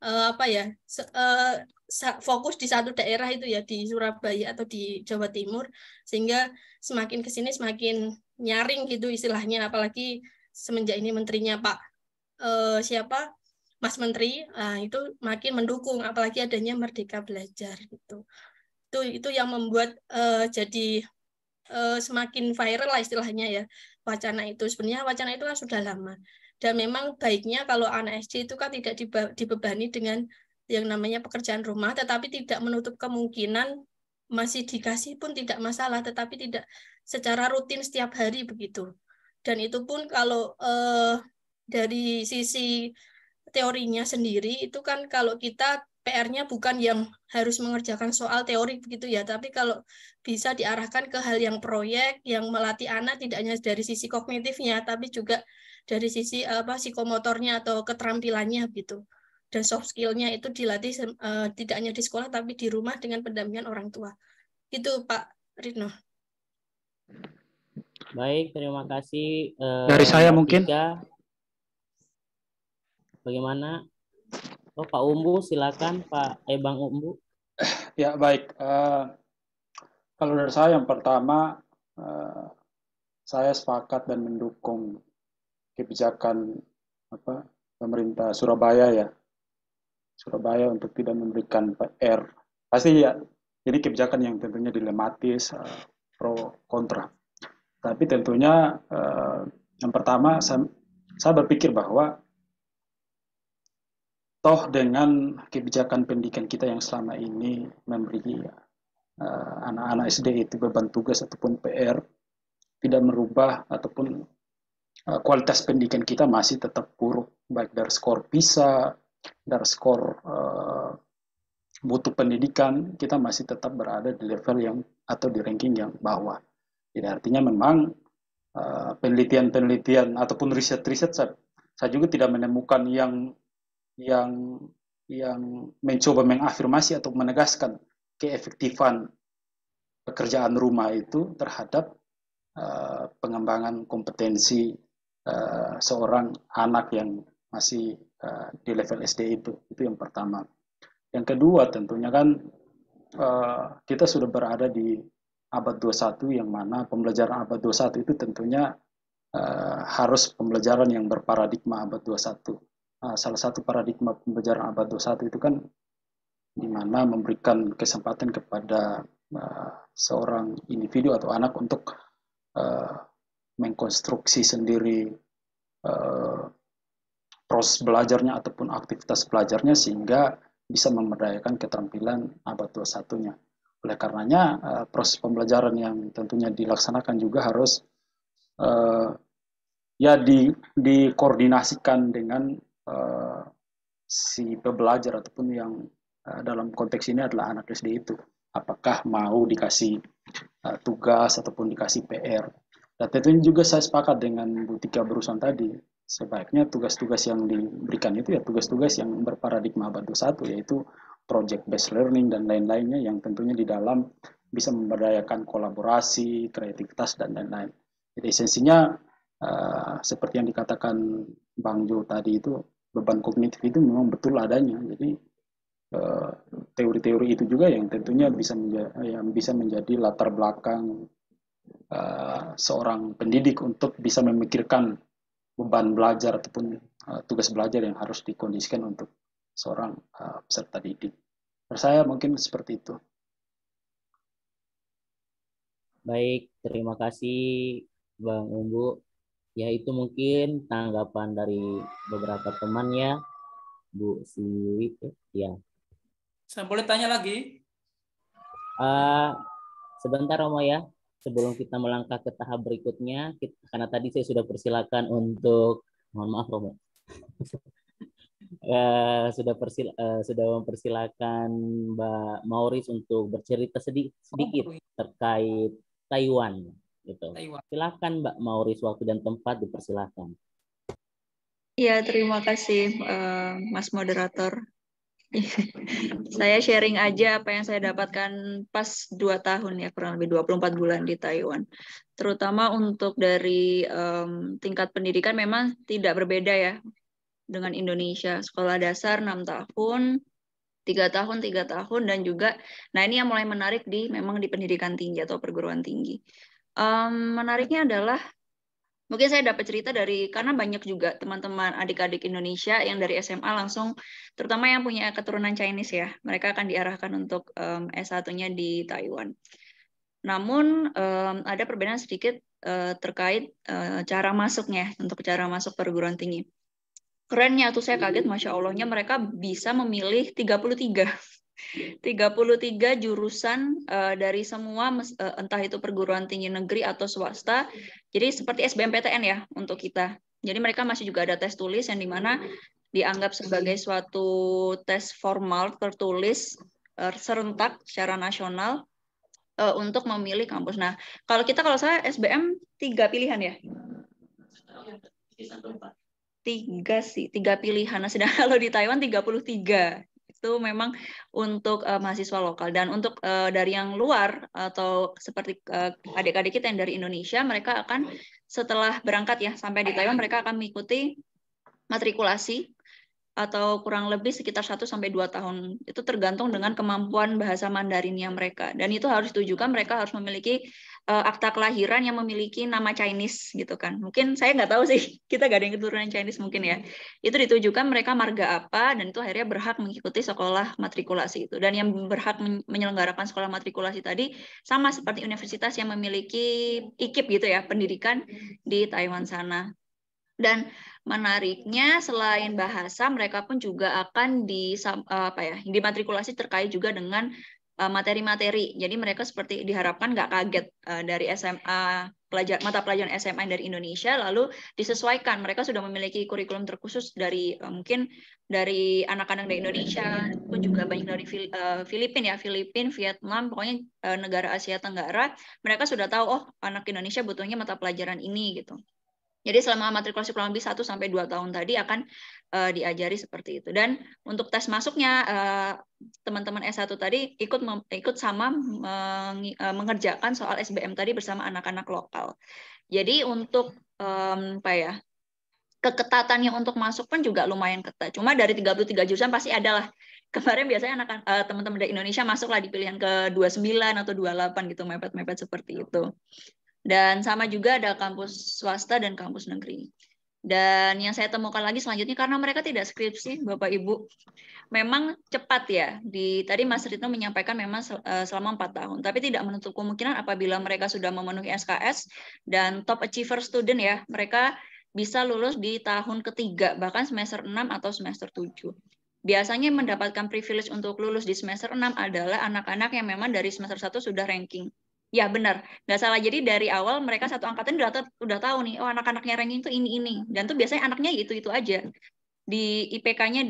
E: apa ya fokus di satu daerah itu ya di Surabaya atau di Jawa Timur sehingga semakin ke sini semakin nyaring gitu istilahnya, apalagi semenjak ini menterinya Pak siapa Mas Menteri itu makin mendukung, apalagi adanya Merdeka Belajar gitu. Itu yang membuat jadi semakin viral lah istilahnya ya wacana itu. Sebenarnya wacana itu kan sudah lama. Dan memang baiknya kalau anak SD itu kan tidak dibebani dengan yang namanya pekerjaan rumah, tetapi tidak menutup kemungkinan masih dikasih pun tidak masalah, tetapi tidak secara rutin setiap hari begitu. Dan itu pun kalau dari sisi teorinya sendiri itu kan kalau kita PR-nya bukan yang harus mengerjakan soal teori begitu ya, tapi kalau bisa diarahkan ke hal yang proyek yang melatih anak tidak hanya dari sisi kognitifnya tapi juga dari sisi psikomotornya atau keterampilannya gitu. Dan soft skill-nya itu dilatih tidak hanya di sekolah tapi di rumah dengan pendampingan orang tua. Itu Pak Ridno.
A: Baik, terima kasih.
P: Dari saya mungkin.
A: Bagaimana? Oh, Pak Umbu, silakan Pak Bang Umbu.
P: Ya, baik. Kalau dari saya yang pertama, saya sepakat dan mendukung kebijakan pemerintah Surabaya ya. Surabaya untuk tidak memberikan PR. Pasti ya, ini kebijakan yang tentunya dilematis, pro kontra. Tapi tentunya yang pertama saya berpikir bahwa toh dengan kebijakan pendidikan kita yang selama ini memberi anak-anak SD itu beban tugas ataupun PR tidak merubah ataupun kualitas pendidikan kita masih tetap buruk, baik dari skor PISA, dari skor mutu pendidikan kita masih tetap berada di level yang atau di ranking yang bawah. Jadi artinya memang penelitian-penelitian ataupun riset-riset saya juga tidak menemukan yang mencoba mengafirmasi atau menegaskan keefektifan pekerjaan rumah itu terhadap pengembangan kompetensi seorang anak yang masih di level SD itu yang pertama. Yang kedua tentunya kan kita sudah berada di abad 21 yang mana pembelajaran abad 21 itu tentunya harus pembelajaran yang berparadigma abad 21. Salah satu paradigma pembelajaran abad 21 itu kan di mana memberikan kesempatan kepada seorang individu atau anak untuk mengkonstruksi sendiri proses belajarnya ataupun aktivitas belajarnya sehingga bisa memberdayakan keterampilan abad 21-nya. Oleh karenanya proses pembelajaran yang tentunya dilaksanakan juga harus dikoordinasikan dengan si pembelajar ataupun yang dalam konteks ini adalah anak SD itu. apakah mau dikasih tugas ataupun dikasih PR. Dan tentunya juga saya sepakat dengan Bu Tika barusan tadi, sebaiknya tugas-tugas yang diberikan itu ya tugas-tugas yang berparadigma Ubuntu 1, yaitu project based learning dan lain-lainnya yang tentunya di dalam bisa memberdayakan kolaborasi, kreativitas, dan lain-lain. Jadi esensinya seperti yang dikatakan Bang Jo tadi itu, beban kognitif itu memang betul adanya. Jadi teori-teori itu juga yang tentunya bisa menjadi latar belakang seorang pendidik untuk bisa memikirkan beban belajar ataupun tugas belajar yang harus dikondisikan untuk seorang peserta didik. Menurut saya mungkin seperti itu.
A: Baik, terima kasih Bang Umbu. Ya, itu mungkin tanggapan dari beberapa teman ya, Bu Siwi. Ya.
R: Saya boleh tanya lagi?
A: Sebentar Romo ya, sebelum kita melangkah ke tahap berikutnya, karena tadi saya sudah persilakan untuk, mohon maaf Romo, sudah mempersilakan Mbak Mauris untuk bercerita sedikit terkait Taiwan. Gitu. Silakan Mbak Mauris, waktu dan tempat dipersilakan.
F: Ya, terima kasih Mas Moderator. Saya sharing aja apa yang saya dapatkan pas 2 tahun ya, kurang lebih 24 bulan di Taiwan. Terutama untuk dari tingkat pendidikan memang tidak berbeda ya dengan Indonesia. Sekolah dasar 6 tahun, 3 tahun, 3 tahun, dan juga, nah ini yang mulai menarik memang di pendidikan tinggi atau perguruan tinggi. Menariknya adalah, mungkin saya dapat cerita karena banyak juga teman-teman adik-adik Indonesia yang dari SMA langsung, terutama yang punya keturunan Chinese ya, mereka akan diarahkan untuk S1-nya di Taiwan. Namun ada perbedaan sedikit terkait cara masuknya, untuk cara masuk perguruan tinggi. Kerennya tuh saya kaget, Masya Allahnya mereka bisa memilih 33 jurusan dari semua, entah itu perguruan tinggi negeri atau swasta. Jadi seperti SBMPTN ya untuk kita. Jadi mereka masih juga ada tes tulis yang dimana dianggap sebagai suatu tes formal tertulis serentak secara nasional untuk memilih kampus. Nah, kalau saya SBM 3 pilihan ya. 3 pilihan. Nah, sedang kalau di Taiwan 33. Itu memang untuk mahasiswa lokal. Dan untuk dari yang luar atau seperti adik-adik kita yang dari Indonesia, mereka akan setelah berangkat ya sampai di Taiwan, mereka akan mengikuti matrikulasi atau kurang lebih sekitar 1-2 tahun. Itu tergantung dengan kemampuan bahasa Mandarinnya mereka. Dan itu harus ditujukan mereka harus memiliki akta kelahiran yang memiliki nama Chinese gitu kan. Mungkin saya nggak tahu sih, kita nggak ada yang keturunan Chinese mungkin ya. Itu ditujukan mereka marga apa, dan itu akhirnya berhak mengikuti sekolah matrikulasi itu. Dan yang berhak menyelenggarakan sekolah matrikulasi tadi sama seperti universitas yang memiliki IKIP gitu ya, pendidikan di Taiwan sana. Dan menariknya selain bahasa, mereka pun juga akan dimatrikulasi terkait juga dengan materi-materi. Jadi mereka seperti diharapkan nggak kaget dari SMA, mata pelajaran SMA dari Indonesia, lalu disesuaikan. Mereka sudah memiliki kurikulum terkhusus dari mungkin dari anak-anak dari Indonesia, pun juga banyak dari Filipina, Vietnam, pokoknya negara Asia Tenggara. Mereka sudah tahu, oh anak Indonesia butuhnya mata pelajaran ini gitu. Jadi selama matrikulasi kurang lebih 1-2 tahun tadi akan diajari seperti itu. Dan untuk tes masuknya teman-teman S1 tadi ikut sama mengerjakan soal SBM tadi bersama anak-anak lokal. Jadi untuk keketatannya untuk masuk pun juga lumayan ketat. Cuma dari 33 jurusan pasti ada lah. Kemarin biasanya teman-teman dari Indonesia masuklah di pilihan ke-29 atau 28 gitu, mepet-mepet seperti itu. Dan sama juga ada kampus swasta dan kampus negeri. Dan yang saya temukan lagi selanjutnya, karena mereka tidak skripsi, Bapak Ibu, memang cepat ya. Tadi Mas Ritno menyampaikan memang selama 4 tahun, tapi tidak menutup kemungkinan apabila mereka sudah memenuhi SKS dan top achiever student ya, mereka bisa lulus di tahun ketiga, bahkan semester 6 atau semester 7. Biasanya mendapatkan privilege untuk lulus di semester 6 adalah anak-anak yang memang dari semester 1 sudah ranking. Ya benar, nggak salah. Jadi dari awal mereka satu angkatan udah tahu nih, oh anak-anaknya ranking itu ini. Dan tuh biasanya anaknya itu aja. Di IPK-nya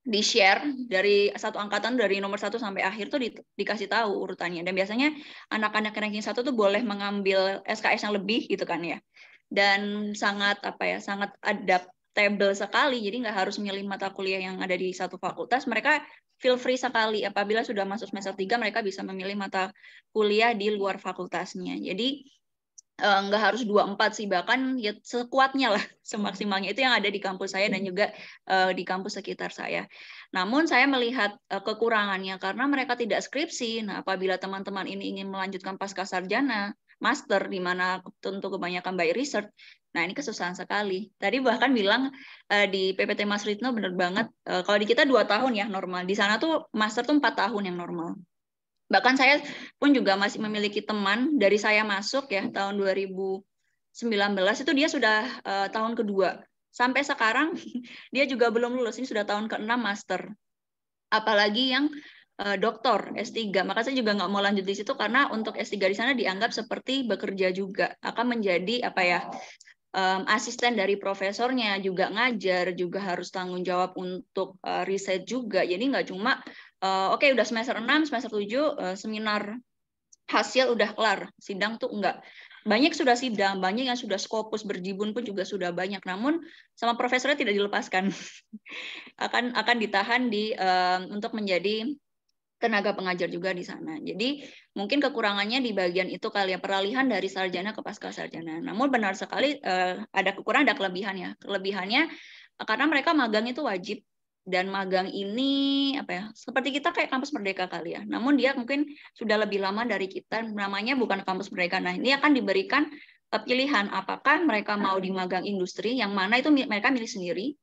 F: di-share dari satu angkatan dari nomor 1 sampai akhir tuh dikasih tahu urutannya. Dan biasanya anak-anak ranking 1 tuh boleh mengambil SKS yang lebih gitu kan ya. Dan sangat sangat adaptable sekali. Jadi nggak harus milih mata kuliah yang ada di satu fakultas. Mereka feel free sekali apabila sudah masuk semester 3 mereka bisa memilih mata kuliah di luar fakultasnya. Jadi nggak harus 24 sih, bahkan ya sekuatnya lah, semaksimalnya itu yang ada di kampus saya dan juga di kampus sekitar saya. Namun saya melihat kekurangannya karena mereka tidak skripsi. Nah, apabila teman-teman ini ingin melanjutkan pasca sarjana, master, di mana tentu kebanyakan by research, nah ini kesusahan sekali. Tadi bahkan bilang di PPT Mas Ritno benar banget, kalau di kita 2 tahun ya normal, di sana tuh master tuh 4 tahun yang normal. Bahkan saya pun juga masih memiliki teman dari saya masuk ya tahun 2019 itu dia sudah tahun kedua. Sampai sekarang dia juga belum lulus, ini sudah tahun ke-6 master. Apalagi yang doktor S3. Maka saya juga nggak mau lanjut di situ karena untuk S3 di sana dianggap seperti bekerja juga. Akan menjadi asisten dari profesornya, juga ngajar, juga harus tanggung jawab untuk riset juga. Jadi nggak cuma oke, udah semester 6, semester 7, seminar hasil udah kelar. Sidang tuh enggak. Banyak sudah sidang, banyak yang sudah Scopus berjibun pun juga sudah banyak. Namun sama profesornya tidak dilepaskan. akan ditahan untuk menjadi tenaga pengajar juga di sana. Jadi mungkin kekurangannya di bagian itu kali ya, peralihan dari sarjana ke pasca sarjana. Namun benar sekali ada kekurangan, ada kelebihannya. Kelebihannya karena mereka magang itu wajib. Dan magang ini seperti kita kayak kampus Merdeka kali ya. Namun dia mungkin sudah lebih lama dari kita. Namanya bukan kampus Merdeka. Nah, ini akan diberikan pilihan apakah mereka mau di magang industri, yang mana itu mereka milih sendiri,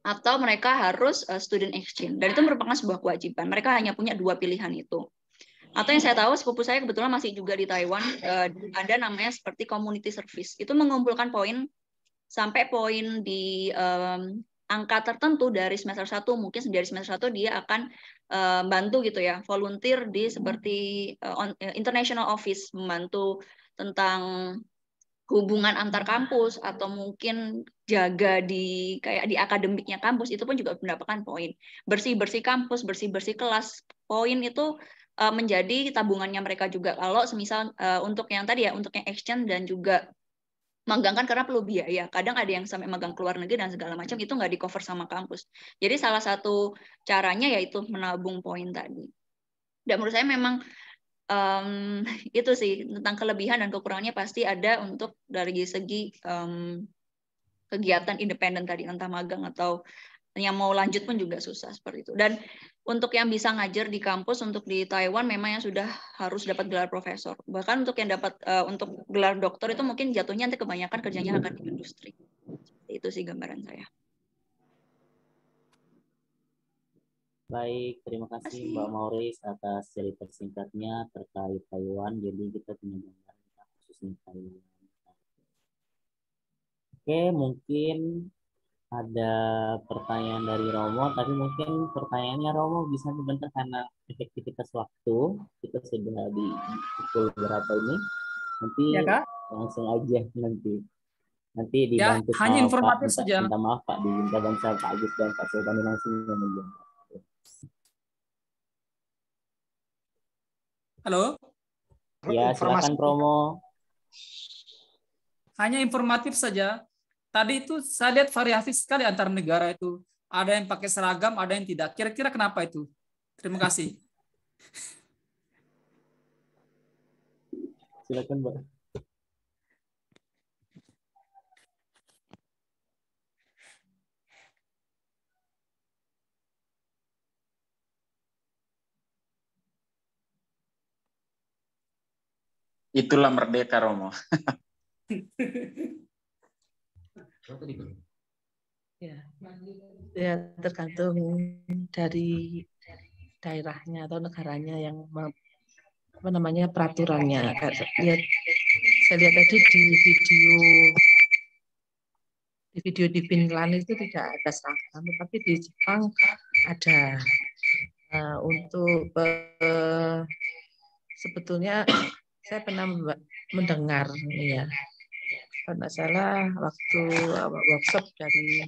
F: atau mereka harus student exchange. Dan itu merupakan sebuah kewajiban. Mereka hanya punya 2 pilihan itu. Atau yang saya tahu, sepupu saya kebetulan masih juga di Taiwan, ada namanya seperti community service. Itu mengumpulkan poin sampai poin di angka tertentu dari semester 1, mungkin dari semester 1 dia akan bantu gitu ya, volunteer di seperti international office, membantu tentang hubungan antar kampus atau mungkin jaga di akademiknya kampus, itu pun juga mendapatkan poin. Bersih-bersih kampus, bersih-bersih kelas, poin itu menjadi tabungannya mereka juga. Kalau semisal untuk yang tadi ya, untuk yang exchange dan juga magang kan karena perlu biaya. Kadang ada yang sampai magang ke luar negeri dan segala macam, itu nggak di-cover sama kampus. Jadi salah satu caranya yaitu menabung poin tadi. Dan menurut saya memang itu sih, tentang kelebihan dan kekurangannya pasti ada untuk dari segi kegiatan independen tadi, entah magang atau yang mau lanjut pun juga susah seperti itu. Dan untuk yang bisa ngajar di kampus untuk di Taiwan memang yang sudah harus dapat gelar profesor. Bahkan untuk yang dapat untuk gelar doktor itu mungkin jatuhnya nanti kebanyakan kerjanya akan di industri. Itu sih gambaran saya.
A: Baik, terima kasih Mbak Mauris atas cerita singkatnya terkait Taiwan. Jadi kita punya gambaran khususnya Taiwan. Oke, mungkin ada pertanyaan dari Romo, tapi mungkin pertanyaannya Romo bisa sebentar karena efektivitas waktu kita sudah di pukul berapa ini. Nanti ya, Kak? Langsung aja nanti dibantu
R: ya, hanya informatif
A: Pak.
R: saja.
A: Minta maaf Pak, diminta bantuan Pak Agus dan Pak Sultani langsung menjawab.
R: Halo?
A: Ya, silakan Romo.
R: Hanya informatif saja. Tadi itu saya lihat variasi sekali antar negara itu. Ada yang pakai seragam, ada yang tidak. Kira-kira kenapa itu? Terima kasih.
A: Silakan, Mbak.
U: Itulah merdeka, Romo.
C: Ya, tergantung dari daerahnya atau negaranya yang peraturannya. Saya lihat tadi di video di Finland itu tidak ada seragam, tapi di Jepang ada. Untuk sebetulnya saya pernah mendengar ya, kalau salah waktu workshop dari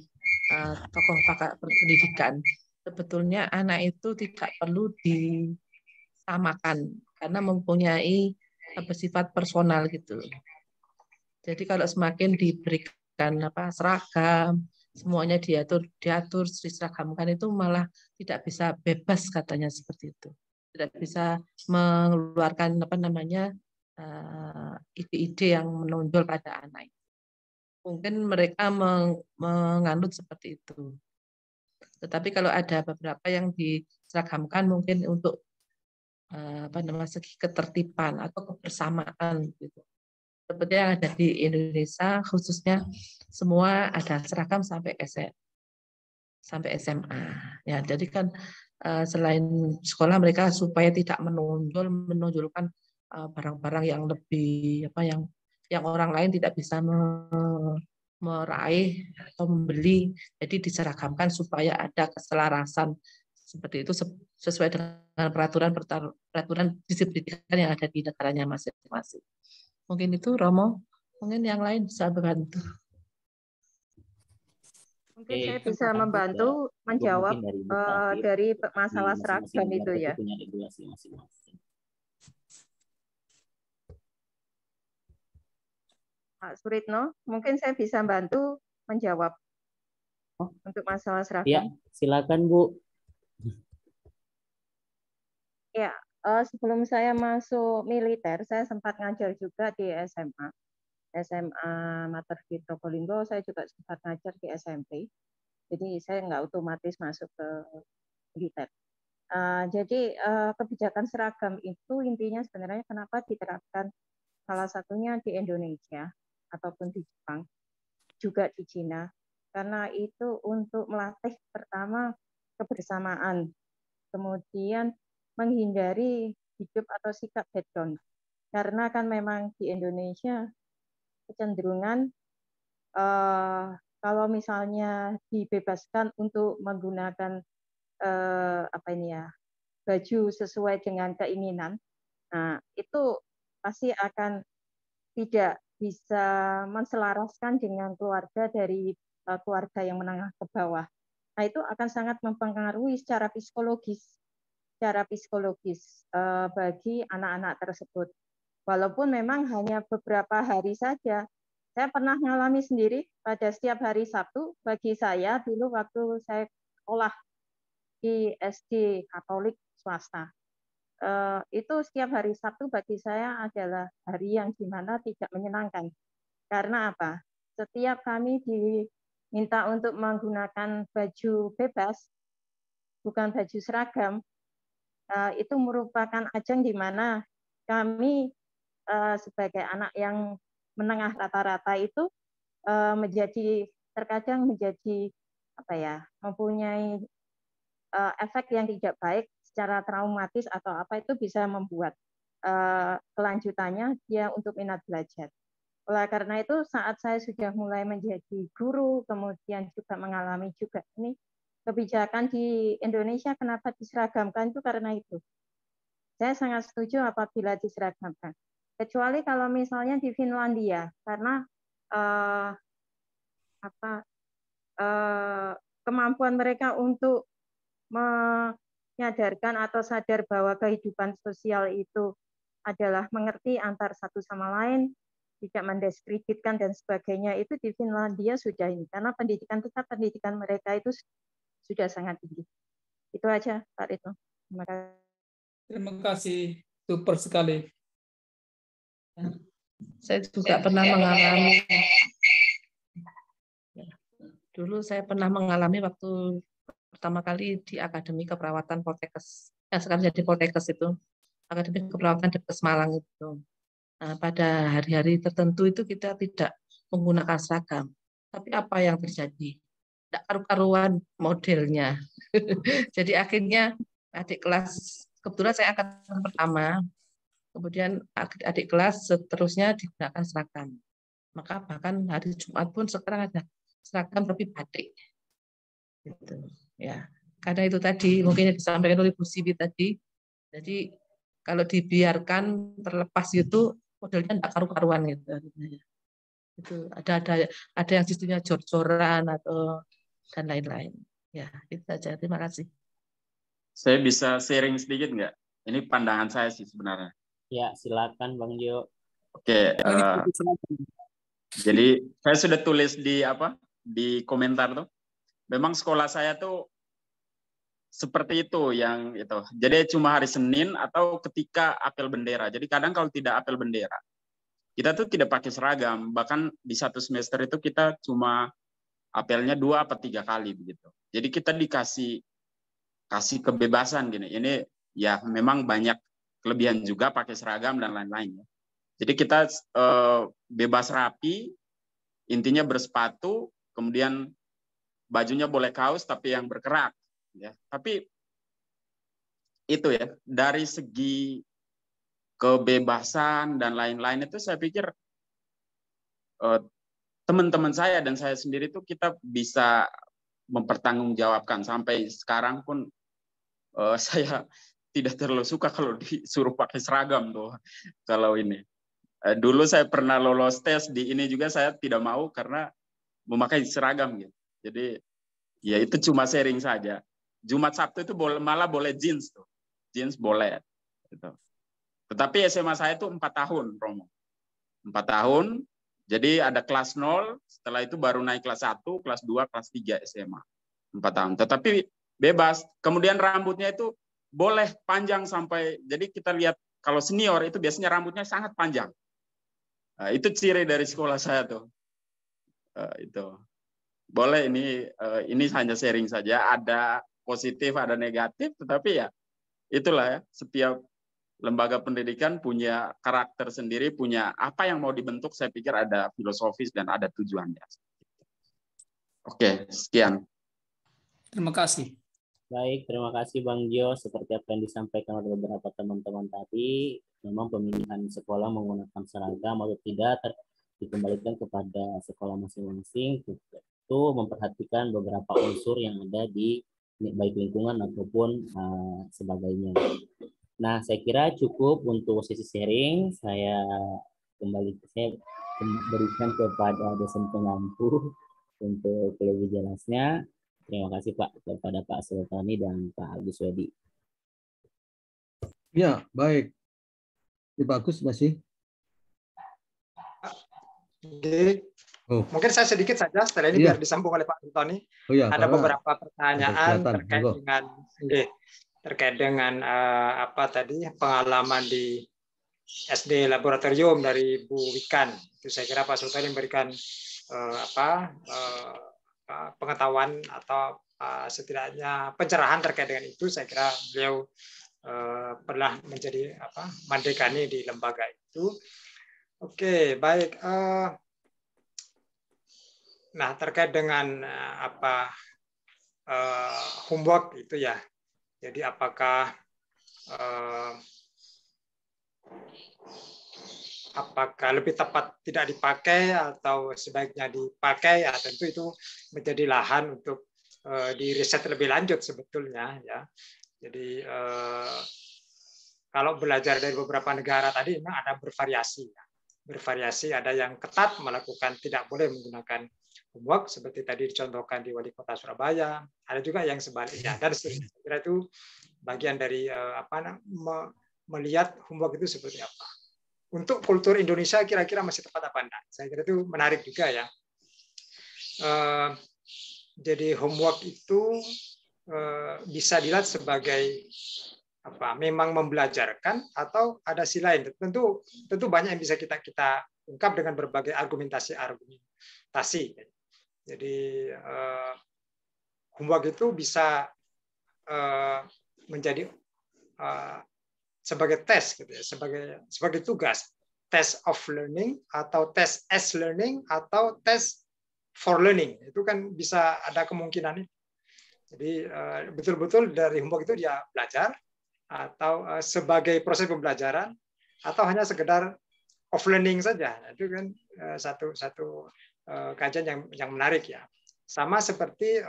C: tokoh pakar pendidikan sebetulnya anak itu tidak perlu disamakan karena mempunyai sifat personal gitu. Jadi kalau semakin diberikan seragam, semuanya diatur, diseragamkan itu malah tidak bisa bebas katanya seperti itu. Tidak bisa mengeluarkan ide-ide yang menonjol pada anak. Mungkin mereka menganut seperti itu. Tetapi kalau ada beberapa yang diseragamkan mungkin untuk segi ketertiban atau kebersamaan gitu. Seperti yang ada di Indonesia, khususnya semua ada seragam sampai SMA. Ya, jadi kan selain sekolah mereka supaya tidak menonjolkan barang-barang yang lebih yang orang lain tidak bisa meraih atau membeli. Jadi diseragamkan supaya ada keselarasan seperti itu sesuai dengan peraturan disiplin yang ada di negaranya masing-masing. Mungkin itu Romo, mungkin yang lain bisa bantu.
S: Mungkin saya bisa membantu menjawab dari masalah seragam itu ya. Pak Suritno, mungkin saya bisa bantu menjawab untuk masalah seragam.
A: Ya, silakan Bu.
S: Ya, sebelum saya masuk militer, saya sempat ngajar juga di SMA Mater di Probolinggo. Saya juga sempat ngajar di SMP. Jadi saya nggak otomatis masuk ke militer. Jadi kebijakan seragam itu intinya sebenarnya kenapa diterapkan salah satunya di Indonesia ataupun di Jepang, juga di Cina, karena itu untuk melatih pertama kebersamaan, kemudian menghindari hidup atau sikap hedon. Karena kan memang di Indonesia kecenderungan kalau misalnya dibebaskan untuk menggunakan baju sesuai dengan keinginan, nah itu pasti akan tidak bisa menselaraskan dengan keluarga dari keluarga yang menengah ke bawah. Nah itu akan sangat mempengaruhi secara psikologis bagi anak-anak tersebut. Walaupun memang hanya beberapa hari saja. Saya pernah mengalami sendiri pada setiap hari Sabtu, bagi saya dulu waktu saya sekolah di SD Katolik swasta. Itu setiap hari Sabtu bagi saya adalah hari yang dimana tidak menyenangkan. Karena apa? Setiap kami diminta untuk menggunakan baju bebas, bukan baju seragam, itu merupakan ajang di mana kami sebagai anak yang menengah rata-rata itu terkadang menjadi mempunyai efek yang tidak baik secara traumatis atau apa, itu bisa membuat kelanjutannya dia untuk minat belajar. Oleh karena itu saat saya sudah mulai menjadi guru, kemudian juga mengalami juga ini kebijakan di Indonesia kenapa diseragamkan itu karena itu. Saya sangat setuju apabila diseragamkan. Kecuali kalau misalnya di Finlandia, karena kemampuan mereka untuk menyadarkan atau sadar bahwa kehidupan sosial itu adalah mengerti antar satu sama lain, tidak mendiskreditkan dan sebagainya, itu di Finlandia sudah ini. Karena tingkat pendidikan mereka itu sudah sangat tinggi. Itu aja, Pak Ritno. Terima kasih.
R: Terima kasih, super sekali.
C: Saya juga pernah mengalami. Dulu saya pernah mengalami waktu pertama kali di Akademi Keperawatan Poltekkes, yang sekarang jadi Poltekkes itu, Akademi Keperawatan Depkes Malang itu. Nah, pada hari-hari tertentu itu kita tidak menggunakan seragam. Tapi apa yang terjadi? Tidak karu-karuan modelnya. Jadi akhirnya adik kelas, kebetulan saya angkatan pertama, kemudian adik kelas seterusnya digunakan seragam. Maka bahkan hari Jumat pun sekarang ada seragam tapi batik. Gitu. Ya, karena itu tadi mungkin yang disampaikan oleh Bu Siwi tadi. Jadi kalau dibiarkan terlepas itu modelnya tidak karu-karuan gitu. Itu ada yang sistemnya jor-joran atau dan lain-lain. Ya, itu saja. Terima kasih.
U: Saya bisa sharing sedikit nggak? Ini pandangan saya sih sebenarnya.
A: Ya, silakan Bang Jo.
U: Oke, jadi saya sudah tulis di komentar tuh. Memang sekolah saya tuh seperti itu yang itu. Jadi cuma hari Senin atau ketika apel bendera. Jadi kadang kalau tidak apel bendera, kita tuh tidak pakai seragam. Bahkan di satu semester itu kita cuma apelnya 2 atau 3 kali begitu. Jadi kita dikasih kebebasan gini. Ini ya memang banyak kelebihan juga pakai seragam dan lain-lain. Jadi kita bebas rapi, intinya bersepatu, kemudian bajunya boleh kaos tapi yang berkerak. Ya. Tapi itu ya, dari segi kebebasan dan lain-lain itu saya pikir teman-teman saya dan saya sendiri itu kita bisa mempertanggungjawabkan. Sampai sekarang pun saya tidak terlalu suka kalau disuruh pakai seragam tuh. Kalau ini dulu saya pernah lolos tes di ini juga saya tidak mau karena memakai seragam gitu. Jadi ya itu cuma sharing saja. Jumat Sabtu itu malah boleh jeans tuh, jeans boleh. Gitu. Tetapi SMA saya itu 4 tahun, Romo, 4 tahun. Jadi ada kelas 0, setelah itu baru naik kelas 1, kelas 2, kelas 3 SMA. 4 tahun. Tetapi bebas. Kemudian rambutnya itu boleh panjang sampai, jadi kita lihat kalau senior itu biasanya rambutnya sangat panjang. Nah, itu ciri dari sekolah saya tuh. Itu. Boleh ini hanya sharing saja, ada positif, ada negatif, tetapi ya itulah ya, setiap lembaga pendidikan punya karakter sendiri, punya apa yang mau dibentuk, saya pikir ada filosofis dan ada tujuannya. Oke, sekian.
R: Terima kasih.
A: Baik, terima kasih Bang Jo. Seperti apa yang disampaikan oleh beberapa teman-teman tadi, memang pemilihan sekolah menggunakan seragam atau tidak dikembalikan kepada sekolah masing-masing, itu memperhatikan beberapa unsur yang ada di baik lingkungan ataupun sebagainya. Nah, saya kira cukup untuk sesi sharing. Saya berikan kepada dosen pengampu untuk lebih jelasnya. Terima kasih Pak kepada Pak Sultani dan Pak Agus Wedi.
G: Ya, baik. Ya, bagus masih.
V: Oke. Mungkin saya sedikit saja setelah ini biar disambung oleh Pak Sultani. Ada beberapa pertanyaan terkait dengan apa tadi pengalaman di SD laboratorium dari Bu Wikan. Itu saya kira Pak Sultani memberikan pengetahuan atau setidaknya pencerahan terkait dengan itu. Saya kira beliau pernah menjadi mandekani di lembaga itu. Oke, baik. Nah, terkait dengan homework itu ya. Jadi apakah lebih tepat tidak dipakai atau sebaiknya dipakai, ya tentu itu menjadi lahan untuk diriset lebih lanjut sebetulnya ya. Jadi kalau belajar dari beberapa negara tadi memang ada bervariasi ya. Bervariasi, ada yang ketat melakukan tidak boleh menggunakan homework seperti tadi dicontohkan di Wali Kota Surabaya, ada juga yang sebaliknya dan seterusnya. Saya kira itu bagian dari melihat homework itu seperti apa. Untuk kultur Indonesia kira-kira masih tepat apa enggak? Saya kira itu menarik juga ya. Jadi homework itu bisa dilihat sebagai memang membelajarkan atau ada sisi lain. Tentu banyak yang bisa kita ungkap dengan berbagai argumentasi. Jadi homework itu bisa menjadi sebagai tes, gitu ya, sebagai tugas, test of learning atau test as learning atau test for learning. Itu kan bisa ada kemungkinan itu. Jadi betul-betul dari homework itu dia belajar atau sebagai proses pembelajaran atau hanya sekedar off learning saja. Itu kan satu kajian yang menarik ya. Sama seperti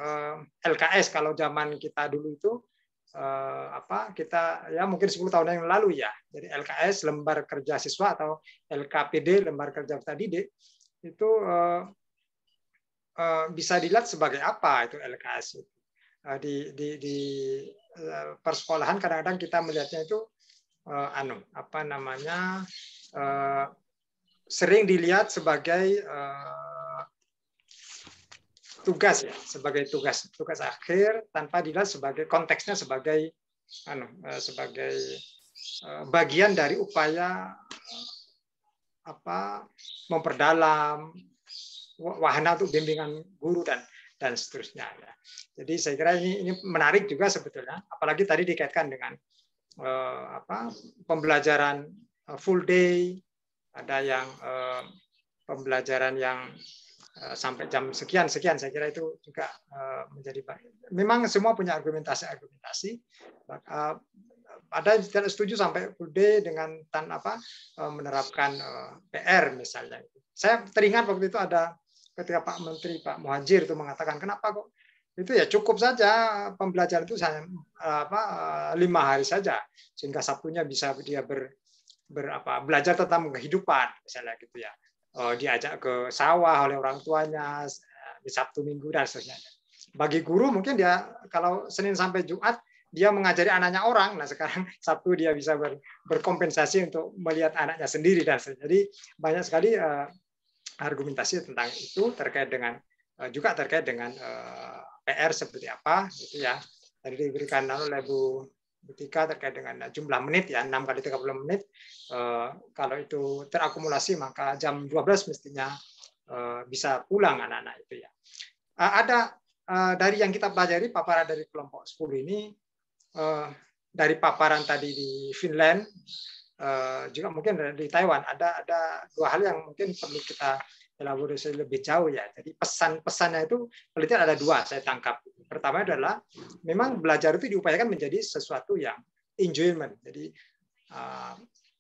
V: LKS kalau zaman kita dulu itu kita ya mungkin 10 tahun yang lalu ya. Jadi LKS lembar kerja siswa atau LKPD lembar kerja peserta didik itu bisa dilihat sebagai apa itu LKS itu. di persekolahan kadang-kadang kita melihatnya itu sering dilihat sebagai tugas ya, sebagai tugas akhir tanpa dilihat sebagai konteksnya sebagai bagian dari upaya memperdalam wahana untuk bimbingan guru dan seterusnya. Ya. Jadi saya kira ini menarik juga sebetulnya, apalagi tadi dikaitkan dengan pembelajaran full day, ada yang pembelajaran yang sampai jam sekian. Saya kira itu juga menjadi baik. Memang semua punya argumentasi. Ada yang tidak setuju sampai full day dengan menerapkan PR misalnya. Saya teringat waktu itu ada ketika Pak Menteri Pak Muhadjir itu mengatakan kenapa kok itu ya cukup saja pembelajaran itu hanya 5 hari saja sehingga Sabtunya bisa dia belajar tentang kehidupan misalnya gitu ya. Diajak ke sawah oleh orang tuanya di Sabtu Minggu dan seterusnya. Bagi guru mungkin dia kalau Senin sampai Jumat dia mengajari anaknya orang, nah sekarang Sabtu dia bisa berkompensasi untuk melihat anaknya sendiri dan seterusnya. Jadi banyak sekali argumentasi tentang itu terkait dengan PR seperti apa gitu ya. Tadi diberikan oleh Bu Tika terkait dengan jumlah menit ya, 6 kali 30 menit. Kalau itu terakumulasi maka jam 12 mestinya bisa pulang anak-anak itu ya. Ada dari yang kita pelajari paparan dari kelompok 10 ini, dari paparan tadi di Finland, juga mungkin di Taiwan ada 2 hal yang mungkin perlu kita elaborasi lebih jauh ya. Jadi pesan-pesannya itu penelitian ada 2 saya tangkap. Pertama adalah memang belajar itu diupayakan menjadi sesuatu yang enjoyment. Jadi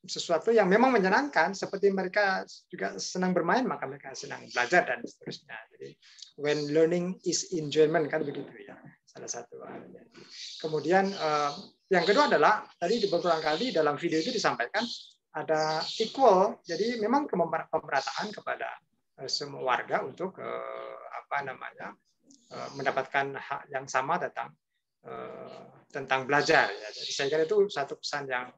V: sesuatu yang memang menyenangkan, seperti mereka juga senang bermain maka mereka senang belajar dan seterusnya. Jadi when learning is enjoyment kan begitu ya. Salah satu. Kemudian yang kedua adalah tadi beberapa kali dalam video itu disampaikan ada equal, jadi memang pemerataan kepada semua warga untuk mendapatkan hak yang sama tentang belajar. Ya. Jadi saya kira itu satu pesan yang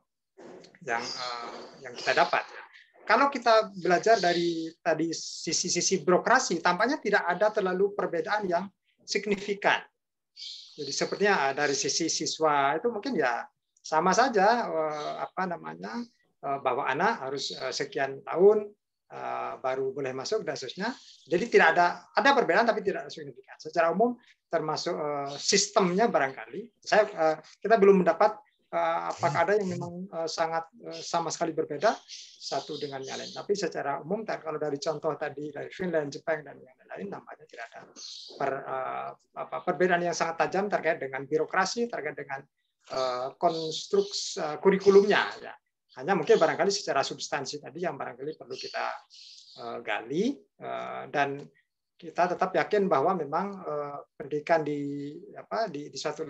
V: kita dapat. Ya. Kalau kita belajar dari tadi sisi birokrasi, tampaknya tidak ada terlalu perbedaan yang signifikan. Jadi sepertinya dari sisi siswa itu mungkin ya sama saja bahwa anak harus sekian tahun baru boleh masuk dan seterusnya. Jadi tidak ada perbedaan tapi tidak signifikan. Secara umum termasuk sistemnya barangkali. Kita belum mendapat apakah ada yang memang sangat sama sekali berbeda satu dengan yang lain. Tapi secara umum kalau dari contoh tadi dari Finland, Jepang dan yang lain nampaknya tidak ada perbedaan yang sangat tajam terkait dengan birokrasi, terkait dengan konstruksi kurikulumnya. Ya. Hanya mungkin barangkali secara substansi tadi yang barangkali perlu kita gali dan kita tetap yakin bahwa memang pendidikan di suatu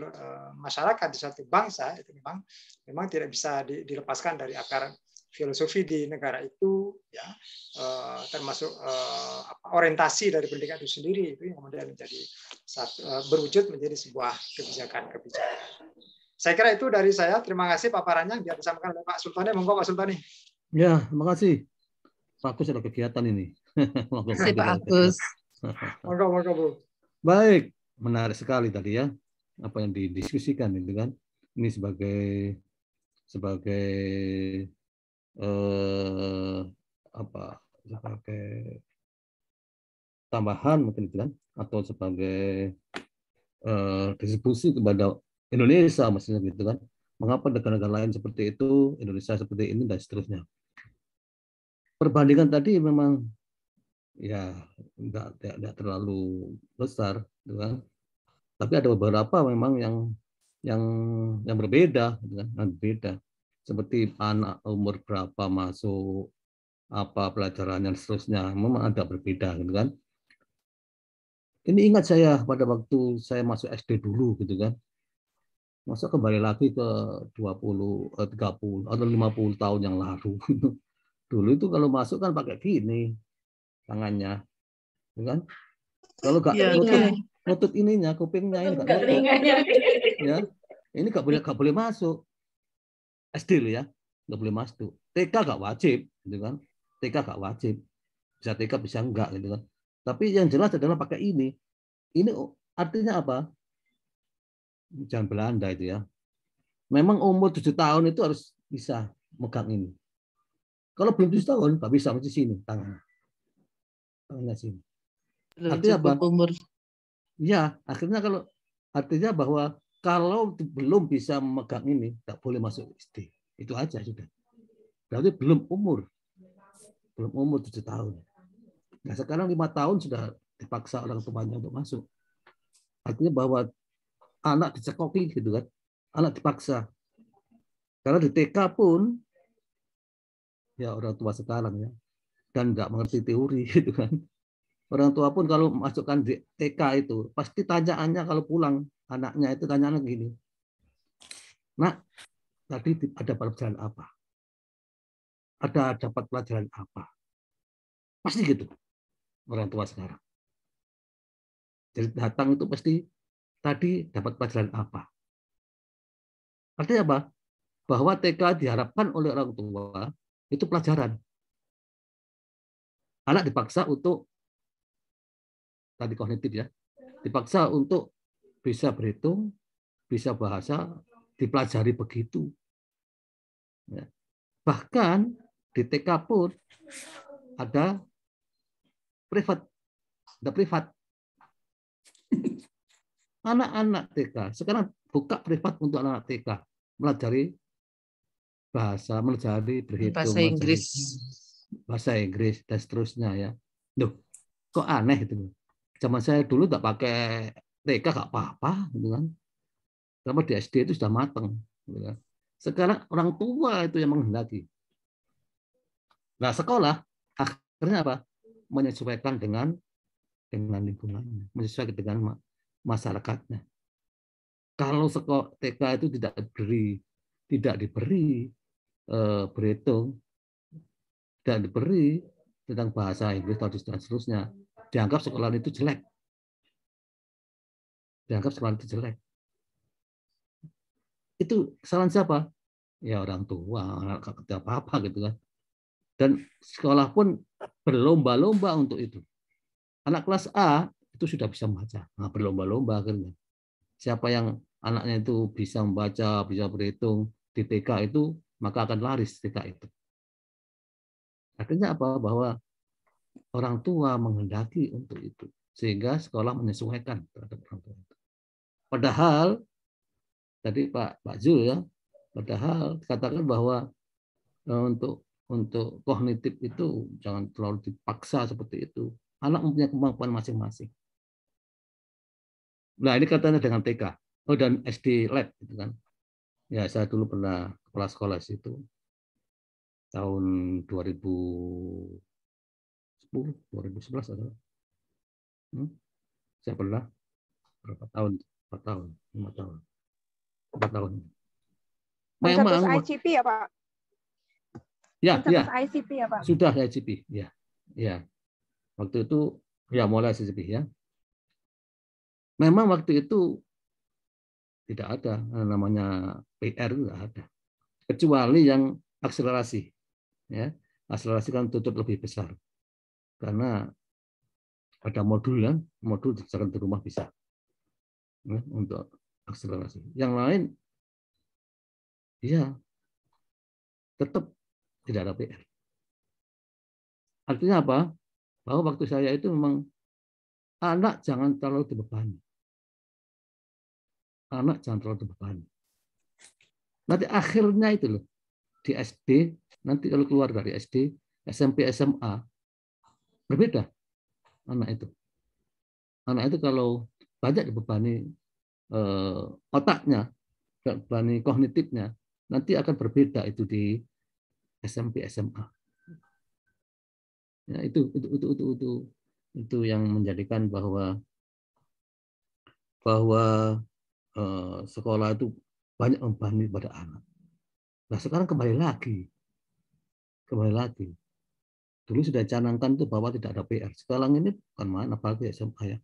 V: masyarakat, di suatu bangsa itu memang tidak bisa dilepaskan dari akar filosofi di negara itu, ya, termasuk orientasi dari pendidikan itu sendiri itu yang kemudian berwujud menjadi sebuah kebijakan. Saya kira itu dari saya. Terima kasih paparannya biar disampaikan oleh Pak Sultani. Monggo Pak Sultani.
G: Ya, terima kasih. Pak Agus ada kegiatan ini.
C: Terima kasih Pak Agus.
V: Monggo Bu.
G: Baik, menarik sekali tadi ya apa yang didiskusikan itu kan. Ini sebagai tambahan mungkin itu kan, atau sebagai distribusi kepada Indonesia maksudnya gitu kan. Mengapa negara-negara lain seperti itu, Indonesia seperti ini dan seterusnya. Perbandingan tadi memang ya tidak terlalu besar, gitu kan. Tapi ada beberapa memang yang berbeda, gitu kan, yang berbeda. Seperti anak umur berapa masuk, apa pelajaran dan seterusnya, memang ada berbeda, gitu kan. Ini ingat saya pada waktu saya masuk SD dulu, gitu kan. Masa kembali lagi ke 20, 30 atau 50 tahun yang lalu. Dulu itu kalau masuk kan pakai gini tangannya, kan? Kalau nggak Lutut ininya, kupingnya ini nggak nutup. Ya, ini nggak boleh masuk. SD loh ya, nggak boleh masuk. TK nggak wajib, gitu kan? TK nggak wajib. Bisa TK bisa enggak, gitu kan? Tapi yang jelas adalah pakai ini. Ini artinya apa? Jangan Belanda itu ya. Memang umur 7 tahun itu harus bisa megang ini. Kalau belum 7 tahun nggak bisa masih sini tangannya. Tangannya sini. Artinya apa?
C: Umur.
G: Ya, akhirnya artinya bahwa kalau belum bisa memegang ini, nggak boleh masuk SD. Itu aja sudah. Berarti belum umur 7 tahun. Nah, sekarang 5 tahun sudah dipaksa orang tuanya untuk masuk. Artinya bahwa anak dicekoki gitu kan, anak dipaksa. Karena di TK pun ya orang tua sekarang ya, dan nggak mengerti teori gitu kan. Orang tua pun kalau masukkan di TK itu pasti tanyaannya kalau pulang anaknya itu tanyaannya gini, nak tadi ada pelajaran apa? Ada dapat pelajaran apa? Pasti gitu orang tua sekarang. Jadi datang itu pasti tadi dapat pelajaran apa? Artinya apa? Bahwa TK diharapkan oleh orang tua itu pelajaran. Anak dipaksa untuk tadi kognitif ya, dipaksa untuk bisa berhitung, bisa bahasa, dipelajari begitu. Ya. Bahkan di TK pun ada privat. Anak-anak TK sekarang buka privat untuk anak TK, melajari bahasa, melajari berhitung, bahasa Inggris dan seterusnya ya. Loh, kok aneh itu? Zaman saya dulu tak pakai TK nggak apa-apa, gitu kan? Karena di SD itu sudah matang. Gitu kan? Sekarang orang tua itu yang menghendaki. Nah, sekolah akhirnya apa? Menyesuaikan dengan lingkungannya, menyesuaikan dengan masyarakatnya. Kalau sekolah TK itu tidak diberi berhitung, tidak diberi tentang bahasa Inggris dan seterusnya, dianggap sekolah itu jelek. Itu kesalahan siapa? Ya orang tua, nggak ngerti apa-apa gitu kan. Dan sekolah pun berlomba-lomba untuk itu. Anak kelas A itu sudah bisa membaca. Nah, berlomba-lomba akhirnya. Siapa yang anaknya itu bisa membaca, bisa berhitung di TK itu, maka akan laris TK itu. Artinya apa? Bahwa orang tua menghendaki untuk itu. Sehingga sekolah menyesuaikan terhadap orang tua itu. Padahal, tadi Pak Zul ya, padahal katakan bahwa untuk kognitif itu jangan terlalu dipaksa seperti itu. Anak mempunyai kemampuan masing-masing. Nah, ini katanya dengan TK. Oh, dan SD Lab gitu kan. Ya, saya dulu pernah kepala sekolah situ. Tahun 2010, 2011 atau saya pernah berapa tahun? 4 tahun, 5 tahun. 4 tahun.
T: Mencetus ICP ya, Pak?
G: Ya,
T: ICP ya, Pak?
G: Sudah ICP, ya. Ya. Waktu itu ya mulai ICP ya. Memang waktu itu tidak ada namanya PR, tidak ada. Kecuali yang akselerasi. Ya, akselerasi kan tutup lebih besar. Karena ada modul kan, modul dikerjakan di rumah bisa. Ya, untuk akselerasi. Yang lain ya tetap tidak ada PR. Artinya apa? Bahwa waktu saya itu memang anak jangan terlalu dibebani. Anak jangan terlalu dibebani. Nanti akhirnya itu loh, di SD, nanti kalau keluar dari SD, SMP, SMA, berbeda anak itu. Anak itu kalau banyak dibebani otaknya, dibebani kognitifnya, nanti akan berbeda itu di SMP, SMA. Ya, itu yang menjadikan bahwa sekolah itu banyak membebani pada anak. Nah, sekarang kembali lagi. Dulu sudah canangkan itu bahwa tidak ada PR. Sekarang ini bukan main, apalagi SMA ya.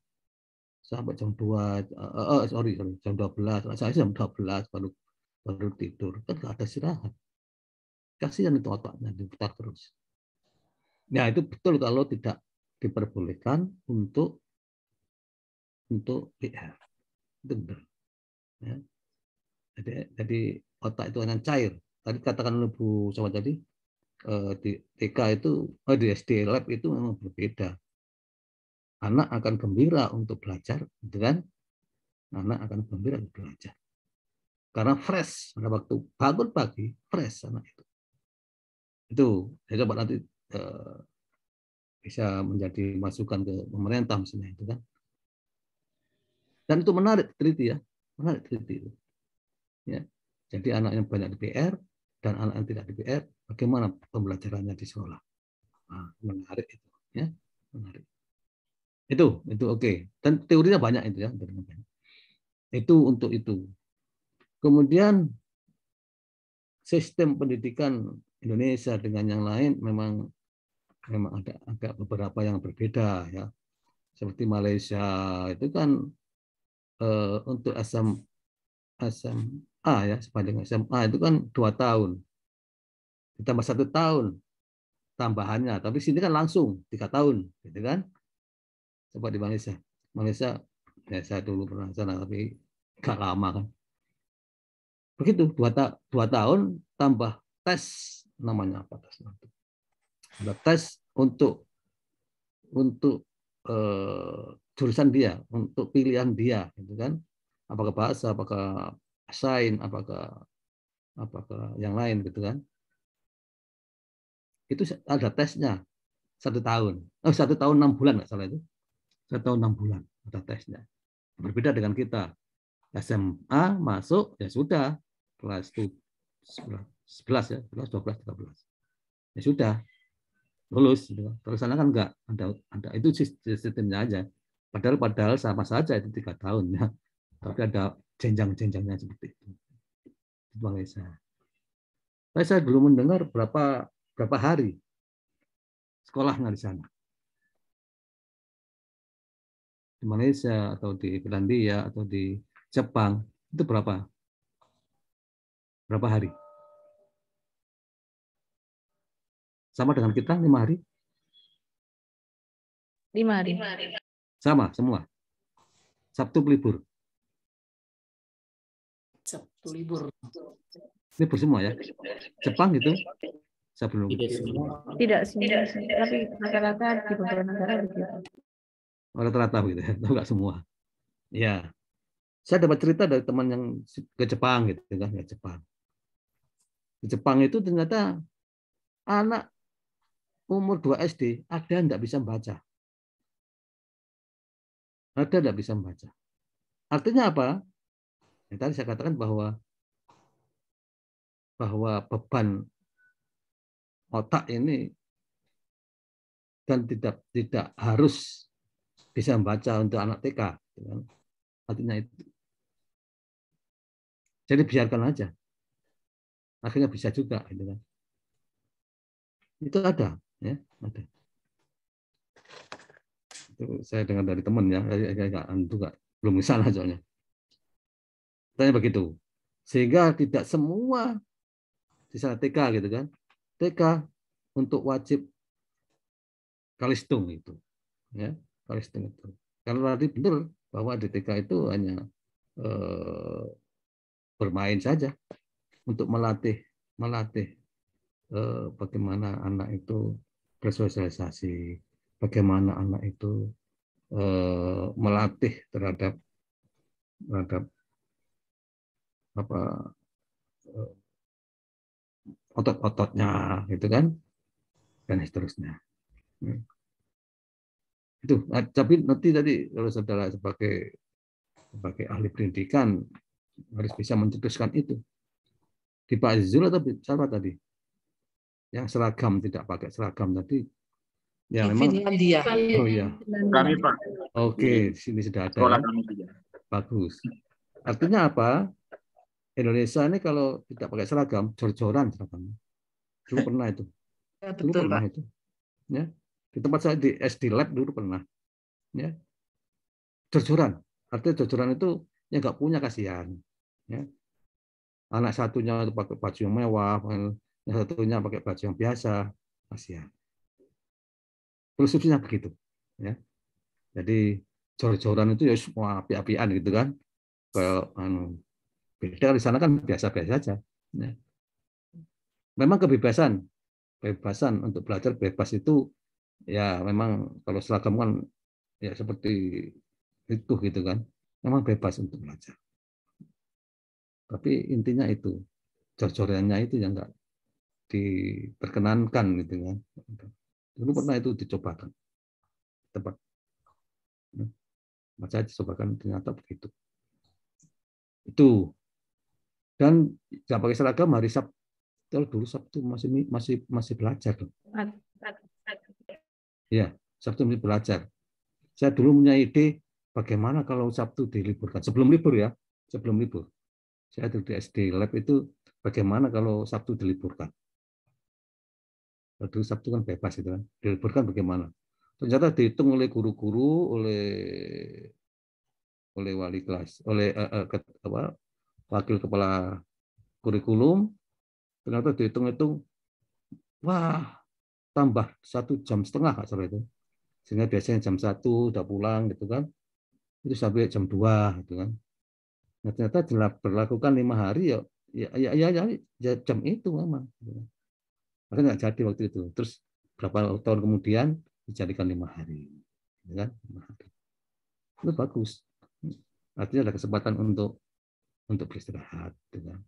G: sampai jam 2, sorry, jam 12. Saya jam 12 baru tidur. Kan nggak ada istirahat. Kasihan itu otaknya diputar terus. Ya itu betul kalau tidak diperbolehkan untuk PR. Itu benar. Ya. Jadi otak itu hanya cair. Tadi katakan oleh Bu Sama tadi, di TK itu, di SD lab itu memang berbeda. Anak akan gembira untuk belajar, gitu kan? Anak akan gembira untuk belajar. Karena fresh, pada waktu bangun pagi, fresh anak itu. Itu, saya coba nanti bisa menjadi masukan ke pemerintah misalnya itu kan. Dan itu menarik teliti ya, menarik teliti itu. Ya. Jadi anak yang banyak di PR dan anak yang tidak di PR, bagaimana pembelajarannya di sekolah? Nah, menarik itu, ya, menarik. Itu oke. Dan teorinya banyak itu ya. Itu untuk itu. Kemudian sistem pendidikan Indonesia dengan yang lain memang ada beberapa yang berbeda ya. Seperti Malaysia itu kan untuk SMA ya, sepanjang SMA itu kan 2 tahun. Ditambah 1 tahun tambahannya, tapi sini kan langsung 3 tahun, gitu kan? Coba di Malaysia. Malaysia ya saya dulu pernah sana tapi gak lama kan. Begitu 2 tahun tambah tes, namanya apa tes? Ada tes untuk jurusan dia, untuk pilihan dia, gitu kan? Apakah bahasa, apakah sains, apakah yang lain, gitu kan? Itu ada tesnya 1 tahun. 1 tahun 6 bulan nggak salah itu. 1 tahun 6 bulan ada tesnya. Berbeda dengan kita. SMA masuk ya sudah kelas 11 ya, 11, 12, 13. Ya sudah lulus gitu. Terus sana kan enggak ada itu sistemnya aja. Padahal sama saja itu 3 tahun ya. Tapi ada jenjang-jenjangnya seperti itu. Di Malaysia. Saya belum mendengar berapa hari sekolahnya di sana. Di Malaysia atau di Finlandia atau di Jepang itu berapa hari? Sama dengan kita 5 hari?
B: 5 hari.
G: Sama semua. Sabtu libur.
R: Sabtu libur.
G: Libur semua ya. Jepang itu sebelum.
B: Tidak semua, tapi rata-rata di beberapa negara begitu.
G: Rata-rata gitu ya, enggak semua. Ya. Saya dapat cerita dari teman yang ke Jepang gitu kan, ke Jepang. Di Jepang itu ternyata anak umur 2 SD ada yang enggak bisa membaca. Ada enggak bisa membaca. Artinya apa? Yang tadi saya katakan bahwa beban otak ini dan tidak harus bisa membaca untuk anak TK. Artinya itu. Jadi biarkan aja. Akhirnya bisa juga. Gitu kan. Itu ada. Ya, ada. Itu saya dengar dari teman ya. Belum di sana soalnya. Tanya begitu. Sehingga tidak semua di sana TK gitu kan. TK untuk wajib kalistung itu. Ya, kalistung itu. Kalau tadi benar bahwa di TK itu hanya bermain saja untuk melatih bagaimana anak itu bersosialisasi, bagaimana anak itu melatih terhadap otot-ototnya, gitu kan, dan seterusnya. Itu, tapi nanti tadi kalau saudara sebagai ahli pendidikan harus bisa mencetuskan itu. Di Pak Zul atau siapa tadi? Yang seragam tidak pakai seragam tadi. Ya memang.
C: Finlandia.
G: Oh iya.
U: Kami Pak.
G: Oke, sini sudah ada.
U: Sekolah
G: Ya.
U: kami juga.
G: Bagus. Artinya apa? Indonesia ini kalau tidak pakai seragam, jor-joran seragamnya. Dulu pernah itu.
C: Ya,
G: Dulu
C: betul,
G: pernah
C: Pak.
G: itu. Ya. Di tempat saya di SD Lab dulu pernah. Ya. jor-joran. Artinya jor-joran itu yang nggak punya kasihan. Ya. Anak satunya itu pakai baju yang mewah, yang satunya pakai baju yang biasa, kasihan. Filosofinya begitu. Ya. Jadi jor-joran itu ya semua api-apian gitu kan. Kayak beda di sana kan biasa-biasa saja. Ya. Memang kebebasan untuk belajar bebas itu ya memang kalau seragam kan ya seperti itu gitu kan. Memang bebas untuk belajar. Tapi intinya itu jor-jorannya itu yang enggak diperkenankan gitu kan. Dulu pernah itu dicobakan. Tempat saya dicobakan ternyata begitu. Itu. Dan nggak pakai seragam hari Sabtu. Dulu Sabtu masih belajar. Iya, Sabtu masih belajar. Saya dulu punya ide bagaimana kalau Sabtu diliburkan. Sebelum libur ya, sebelum libur. Saya di SD Lab itu bagaimana kalau Sabtu diliburkan. Dulu Sabtu kan bebas itu kan. Diliburkan bagaimana? Ternyata dihitung oleh guru-guru, oleh wali kelas, oleh wakil kepala kurikulum, ternyata dihitung-hitung, wah, tambah 1,5 jam salah itu. Sehingga biasanya jam 1 udah pulang gitu kan. Itu sampai jam 2 gitu kan. Nah, ternyata berlakukan 5 hari ya jam itu memang. Makanya nggak jadi waktu itu. Terus berapa tahun kemudian dijadikan 5 hari. Gitu kan? 5 hari. Itu bagus. Artinya ada kesempatan untuk beristirahat. Gitu kan.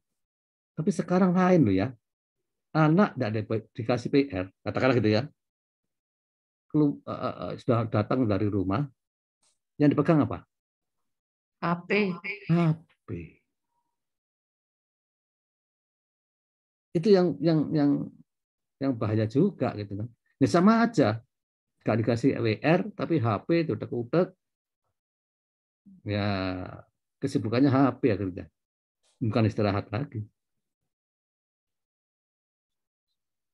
G: Tapi sekarang lain loh ya. Anak tidak dikasih PR, katakanlah gitu ya. Sudah datang dari rumah, yang dipegang apa?
C: HP.
G: HP. Itu yang bahaya juga gitu kan. Ya sama aja. Nggak dikasih WR, tapi HP itu utek-utek. Ya kesibukannya HP akhirnya. Bukan istirahat lagi.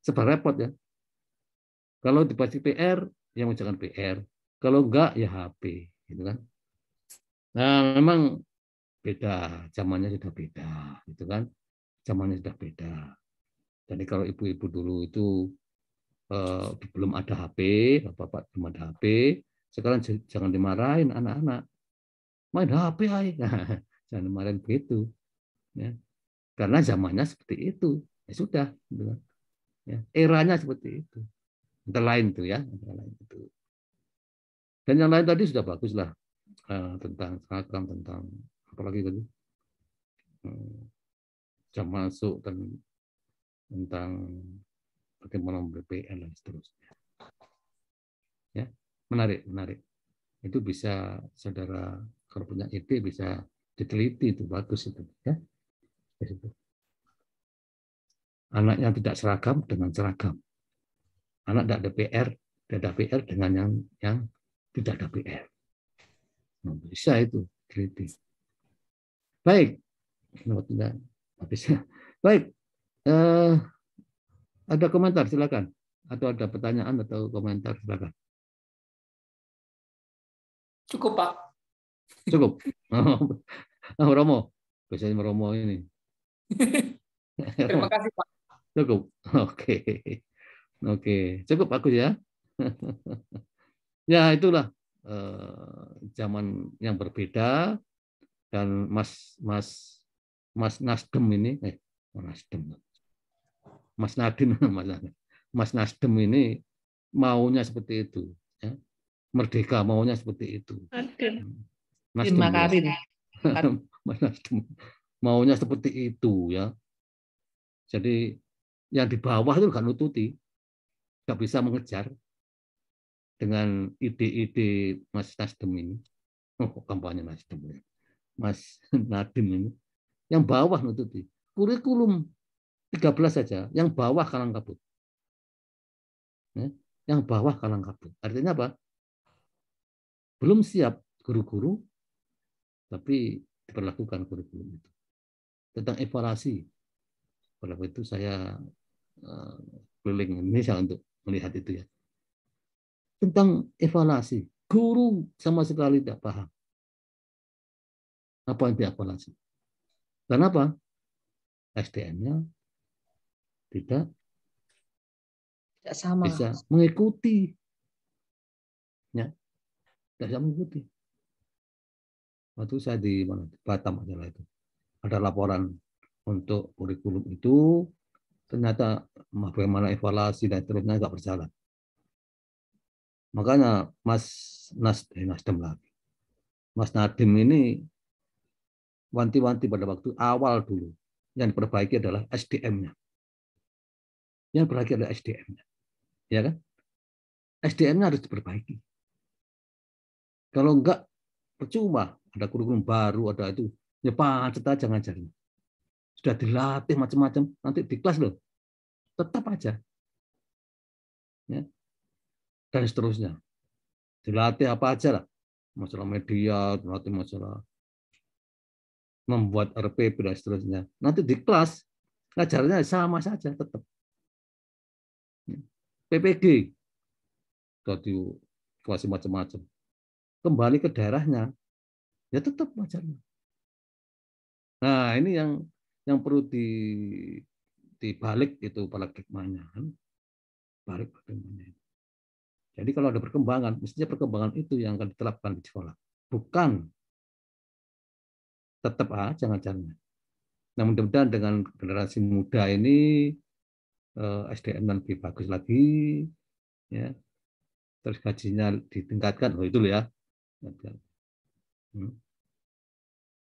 G: Sebab repot ya. Kalau dikasih PR, ya jangan PR. Kalau enggak, ya HP. Gitu kan. Nah, memang beda. Zamannya sudah beda. Gitu kan. Zamannya sudah beda. Jadi kalau ibu-ibu dulu itu belum ada HP, bapak belum ada HP, sekarang jangan dimarahin anak-anak. Main HP, ay. Jangan dimarahin begitu. Ya. Karena zamannya seperti itu. Ya sudah. Gitu kan. Ya. Eranya seperti itu. Antara lain itu ya. Dan yang lain tadi sudah bagus lah. Tentang seragam, tentang apalagi tadi. Jam masuk dan tentang bagaimana BPN dan seterusnya. Ya, menarik. Itu bisa saudara kalau punya ide bisa diteliti itu bagus itu ya. Anaknya tidak seragam dengan seragam. Anak tidak ada PR, dengan yang tidak ada PR. Nah, bisa itu teliti. Baik. Baik. Ada komentar silakan. Atau ada pertanyaan atau komentar silakan.
R: Cukup Pak.
G: Cukup. Romo. Biasanya Romo ini.
R: Terima kasih Pak.
G: Cukup. Oke. Cukup bagus ya. Ya itulah zaman yang berbeda dan Mas Nasdem ini Mas Nadiem Mas Nasdem ini maunya seperti itu ya. Merdeka maunya seperti itu. Nasdem ya. Mas Nasdem maunya seperti itu ya. Jadi yang di bawah itu nggak nututi, nggak bisa mengejar dengan ide-ide Mas Nasdem ini. Kampanye Nasdem ya. Mas Nadiem ini. Yang bawah nututi. Kurikulum 13 saja, yang bawah kalang kabut. Yang bawah kalang kabut. Artinya apa? Belum siap guru-guru, tapi diperlakukan kurikulum itu. Tentang evaluasi. Pada waktu itu saya keliling Indonesia untuk melihat itu ya. Tentang evaluasi. Guru sama sekali tidak paham. Apa yang dievaluasi? Kenapa? SDM-nya tidak
C: sama.
G: Bisa mengikuti. Ya, tidak bisa mengikuti. Waktu saya di mana? Di Batam adalah itu. Ada laporan untuk kurikulum itu, ternyata bagaimana evaluasi dan seterusnya nggak berjalan. Makanya Nasdem lagi. Mas Nadiem ini wanti-wanti pada waktu awal dulu. Yang diperbaiki adalah SDM-nya. Yang diperbaiki adalah SDM-nya. Ya kan? SDM-nya harus diperbaiki. Kalau enggak, percuma. Ada kurikulum baru, ada itu. Ya pancet aja ngajarnya. Sudah dilatih macam-macam. Nanti di kelas loh. Tetap aja. Ya. Dan seterusnya. Dilatih apa aja lah. Masalah media, dilatih masalah membuat RPP dan seterusnya. Nanti di kelas ngajarnya sama saja tetap. PPG tadi evaluasi macam-macam. Kembali ke daerahnya, ya tetap ngajarnya. Nah ini yang perlu dibalik itu paradigmanya, balik paradigmanya. Jadi kalau ada perkembangan, mestinya perkembangan itu yang akan diterapkan di sekolah, bukan tetap aja ngajarnya. Nah mudah-mudahan dengan generasi muda ini SDM lebih bagus lagi, ya. Terus gajinya ditingkatkan, itu loh ya.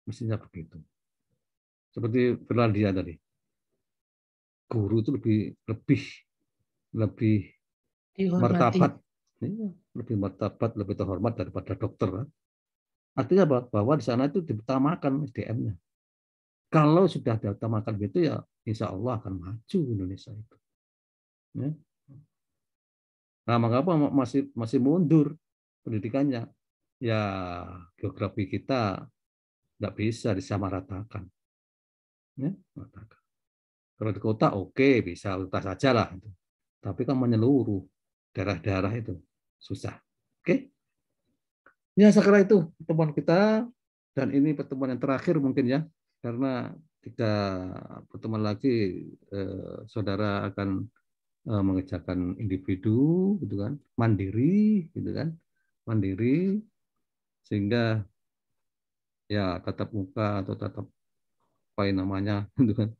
G: Mestinya begitu. Seperti Finlandia tadi, guru itu lebih martabat, lebih martabat, lebih terhormat daripada dokter. Artinya apa? Bahwa di sana itu diutamakan SDM-nya. Kalau sudah diutamakan gitu ya, insya Allah akan maju Indonesia itu. Ya. Nah, mengapa masih mundur pendidikannya? Ya, geografi kita tidak bisa disamaratakan. Ya, kalau di kota oke, bisa lintas saja lah. Tapi kan menyeluruh daerah-daerah itu susah. Oke? Ya, sekarang itu pertemuan kita, dan ini pertemuan yang terakhir mungkin ya, karena 3 pertemuan lagi saudara akan mengerjakan individu, gitu kan, mandiri, gitu kan, mandiri, sehingga ya tatap muka atau tatap apa namanya, gitu kan.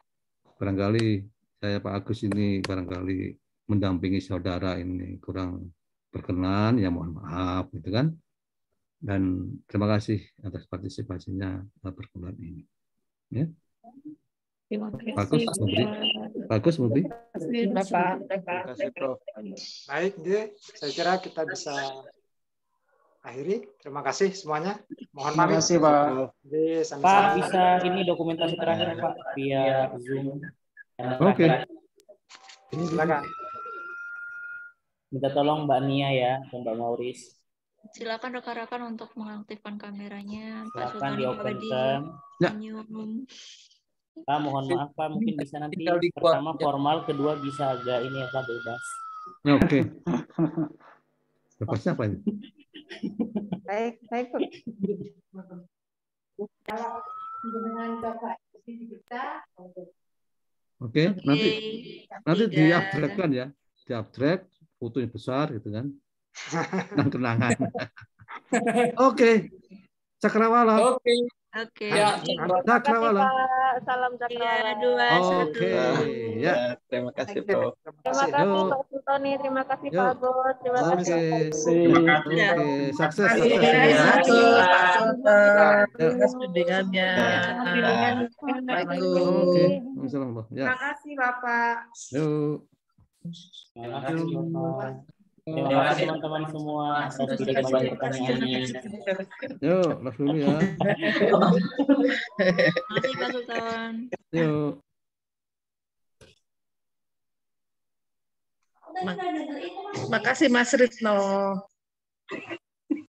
G: Barangkali saya Pak Agus ini barangkali mendampingi saudara ini kurang berkenan, ya mohon maaf, gitu kan. Dan terima kasih atas partisipasinya pertemuan ini. Ya. Bagus, Mubri.
V: Terima kasih, Prof. Baik, saya kira kita bisa akhiri. Terima kasih semuanya. Mohon maaf.
P: Terima kasih, Pak.
A: Pak, bisa ini dokumentasi terakhir, Pak, via Zoom.
G: Oke.
V: Silakan.
A: Minta tolong Mbak Nia ya, dan Mbak Mauris.
F: Silakan rekan-rekan untuk mengaktifkan kameranya. Pak
A: Silakan
F: Sultoni, Pak Badi, senyum.
A: Pak, mohon maaf Pak, mungkin bisa nanti pertama formal, kedua bisa agak ini ya Pak, bebas.
G: Oke. Bebasnya apa ini?
S: Baik.
G: Oke, nanti di-abstrak-kan ya. Di-abstrak, fotonya besar gitu kan. Kenangan. Oke. Cakrawala.
F: Oke.
G: Ya. Cakrawala.
S: Salam Cakrawala.
G: Oke. Ya.
D: Terima kasih, Prof.
S: Terima kasih Pak Sultoni, terima kasih Pak Agus, terima kasih.
G: Oke, sukses.
C: Atas bimbingannya.
S: Terima kasih Bapak.
G: Yuk.
A: Terima kasih Bapak. Terima kasih teman-teman semua atas pertanyaannya.
G: Yuk, live dulu ya.
F: Terima kasih Pak Sultan.
G: Yuk.
C: Terima kasih Mas Ritno.